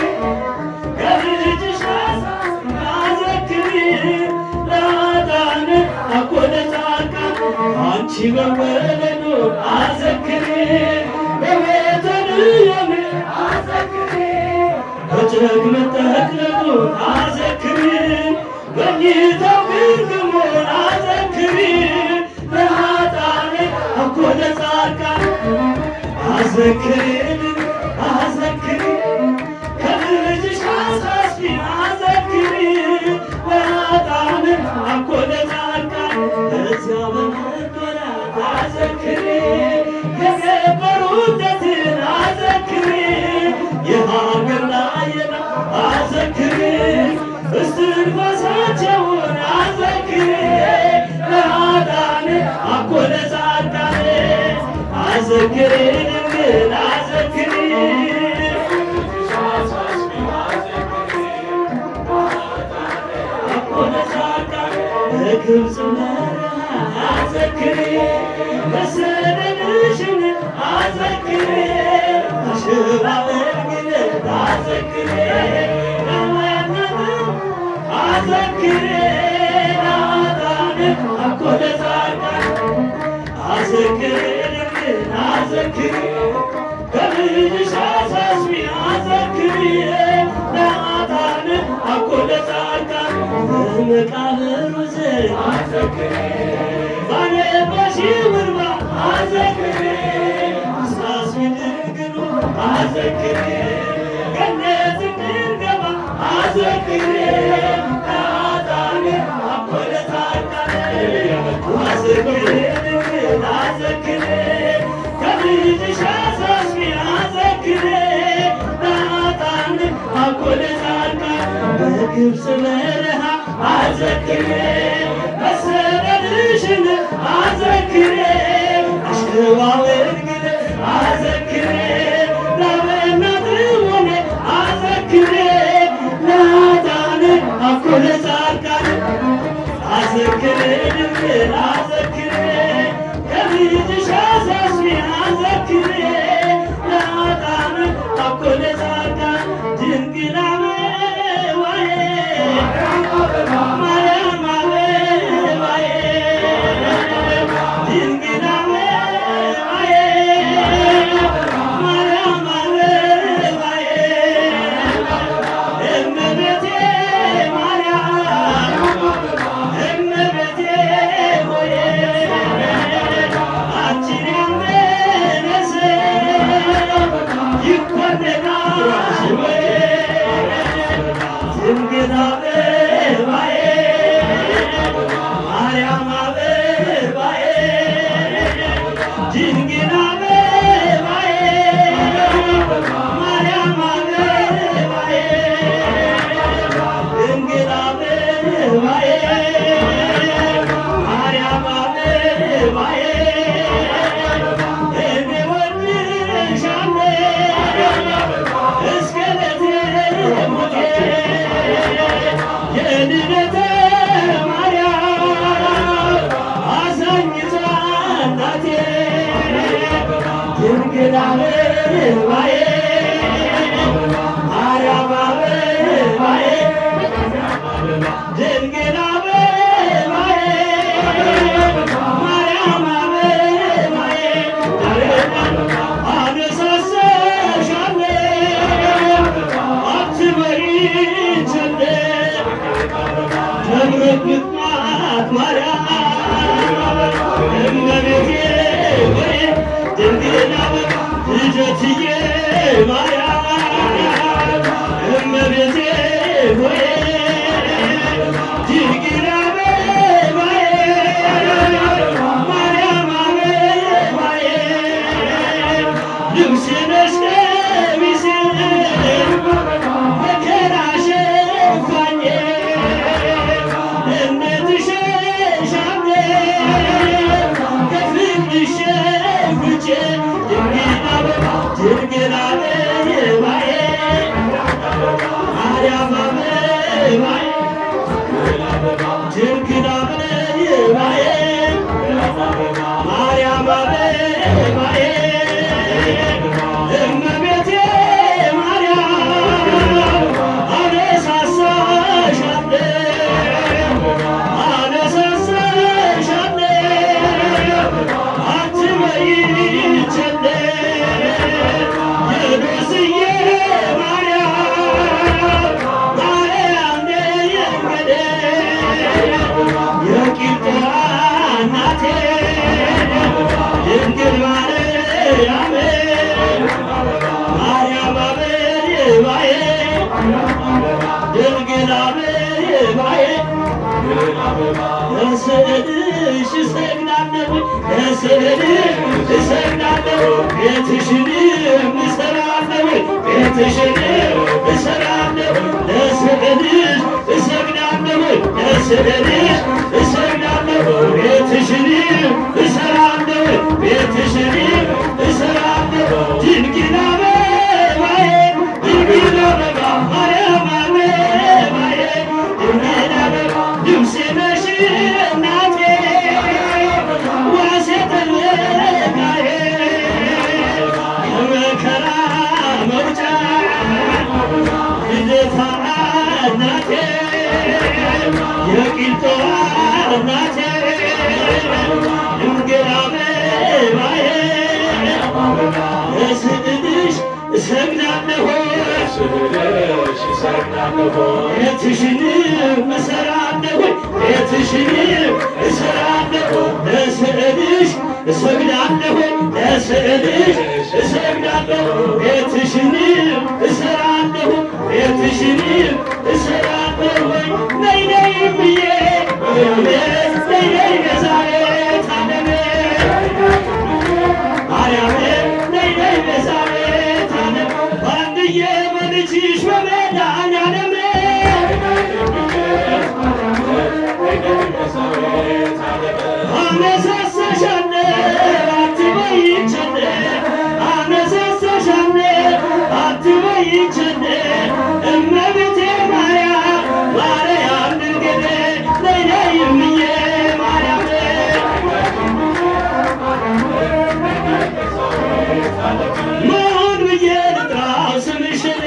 [SPEAKER 2] ከልጅሽ አሳስቢ አዘክሪ ናታን አኮለ ጻድቃን አንቺ በወለዱ አዘክሪ በቤተልሔም አዘክሪ በጭረግ መጠቅለሉን አዘክሪ በኝታው ግርግሙን አዘክሪ ለኃጥአን አኮለ ጻድቃን አዘክሪ ከልጅሽ አሳስቢ አዘክሪ ለኃጥአን አኮለ ጻድቃን በዚያ በመገራት አዘክሪ የከበሩበትን አዘክሪ የሀገር ላየና አዘክሪ እስትንፋሳቸውን አዘክሪ ለኃጥአን አኮለ ጻድቃን አዘክሪ ድንግል አዘክሪ አኮለ ጻድቃን በግብፅ በረሃ አዘክሪ መሰደድሽን አዘክሪ አሽባ በርግነት አዘክሪ አዘክሪ ለኃጥአን አኮለ ጻድቃን አዘክሪ አዘክሪ ከልጅሽ አሳስቢ አዘክሪ ለአጣን አኮለ ጻድቃን መቃብሩ ስር አዘክሪ ባነባሽ ውርባ አዘክሪ አሳስቢ ድንግሉ አዘክሪ ገነት እንድንገባ አዘክሪ ለአጣን አኮለ ጻድቃን አዘክሪ አዘክሪ ከልጅሽ አሳስቢ አዘክሪ ለአጣን አኮለ ጻድቃን በግብፅ በረሃ አዘክሪ መሰደድሽን አዘክሪ አሸዋውን ግን አዘክሪ ለበናት ሆነ አዘክሪ ለአጣን አኮለ ጻድቃን አዘክሪ ድንግል አዘክሪ ከልጅሽ አሳስቢ አዘክሪ ለአጣን አኮለ ጻድቃን ድንግል አበባዬ ማርያም አበባዬ ድንግል አበባዬ ማርያም አበባዬ እመቤቴ ማርያም እመቤቴ ሆይ አንቺን ያመነ ሰው ይኮነናል ወይ? ድንግል አበባዬ ማርያም አበባዬ ድንግል አበባዬ ማርያም አበባዬ ድንግል አበባዬ ማርያም አበባዬ እኔ ወድሻለሁ እስከ ዕለተ ሞቴ የልደተ ማርያም አዛኝቷ እናቴ ድንግል አበባዬ ማርያም አበባዬ ድንግል አበባዬ ማርያም አበባዬ አነሳሳሻለሁ አትበይ ቸል ደብረ ምጥማት ማርያም እመቤቴ ሆይ ድንግል ልደትዬ ማርያም እመቤቴ ሆይ ድንግል አበባዬ ማርያም አበባዬ ልብሴ ነሽ ቀሚሴ መከራ ሸፋኜ እምነትሽ ሻምሌ ከፍቅርሽ ሸፍቼ ድንግል አበባዬ ማርያም አበባዬ ድንግል አበባዬ ማርያም አበባዬ እመቤቴ ማርያም አነሳሳሻለሁ አትበይ ቸል የዶስዬ ማርያም ማርያም ደንገዴ የቂልጧ እናቴ ድንግል ማርያም ማርያም አበባዬ ድንግል አበባዬ ለስዕልሽ እሰግዳለሁ ለስዕልሽ እሰግዳለሁ ቤትሽንም እሰራለሁ ቤትሽንም እሰራለሁ ለስዕልሽ እሰግዳለሁ ለስዕልሽ እሰግዳለሁ ቤትሽንም እሰራለሁ ቤትሽንም እሰራለሁ ድንግል አበባዬ ድንግል አበባ ማርያም አበባዬ ድንግል አበባ ልብሴ ነሽ እናቴ ዋሴ ጠለቃዬ ከመከራ መውጫ ልደታ እናቴ የቂልጧ እናቴ ድንግል አበባዬ እሰግዳለሁ
[SPEAKER 1] ስልሽ እሰግዳለሁ
[SPEAKER 2] ቤትሽንም እሰራለሁ ቤትሽንም እሰራለሁ ለስዕልሽ እሰግዳለሁ ለስዕልሽ እሰግዳለሁ ቤትሽንም እሰራለሁ ቤትሽንም እሰራለሁ ነይ ነይ ብዬ ነይ ነይ ቤዛዊተ ዓለም ማርያም ነይ ነይ ቤዛዊተ ዓለም አንድዬ በልጅሽ በመድኃኒዓለም አነሳሳሻለሁ አትበይቸነ አነሳሳሻለሁ አትበይቸነ እመቤቴ ማርያም ማርያም ድንግል ነይ ነይ እምዬ ማርያም ማን ብዬ ልጥራው ስምሽን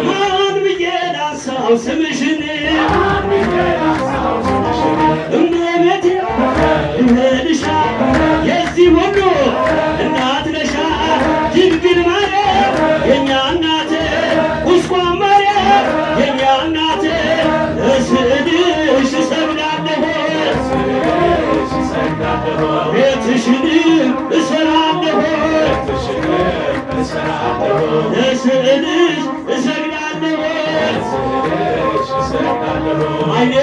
[SPEAKER 2] ማን ብዬ ላንሳው ስምሽን እመቤቴ እንልሻ የዚህ ሁሉ እናት ነሻ ድንግል ማርያም የእኛ እናት ቁስቋም ማርያም የእኛ እናት ለስዕልሽ እሰግዳለሁ ቤትሽንም እሰራለሁ ለስዕልሽ እሰግዳለሁ አይኔ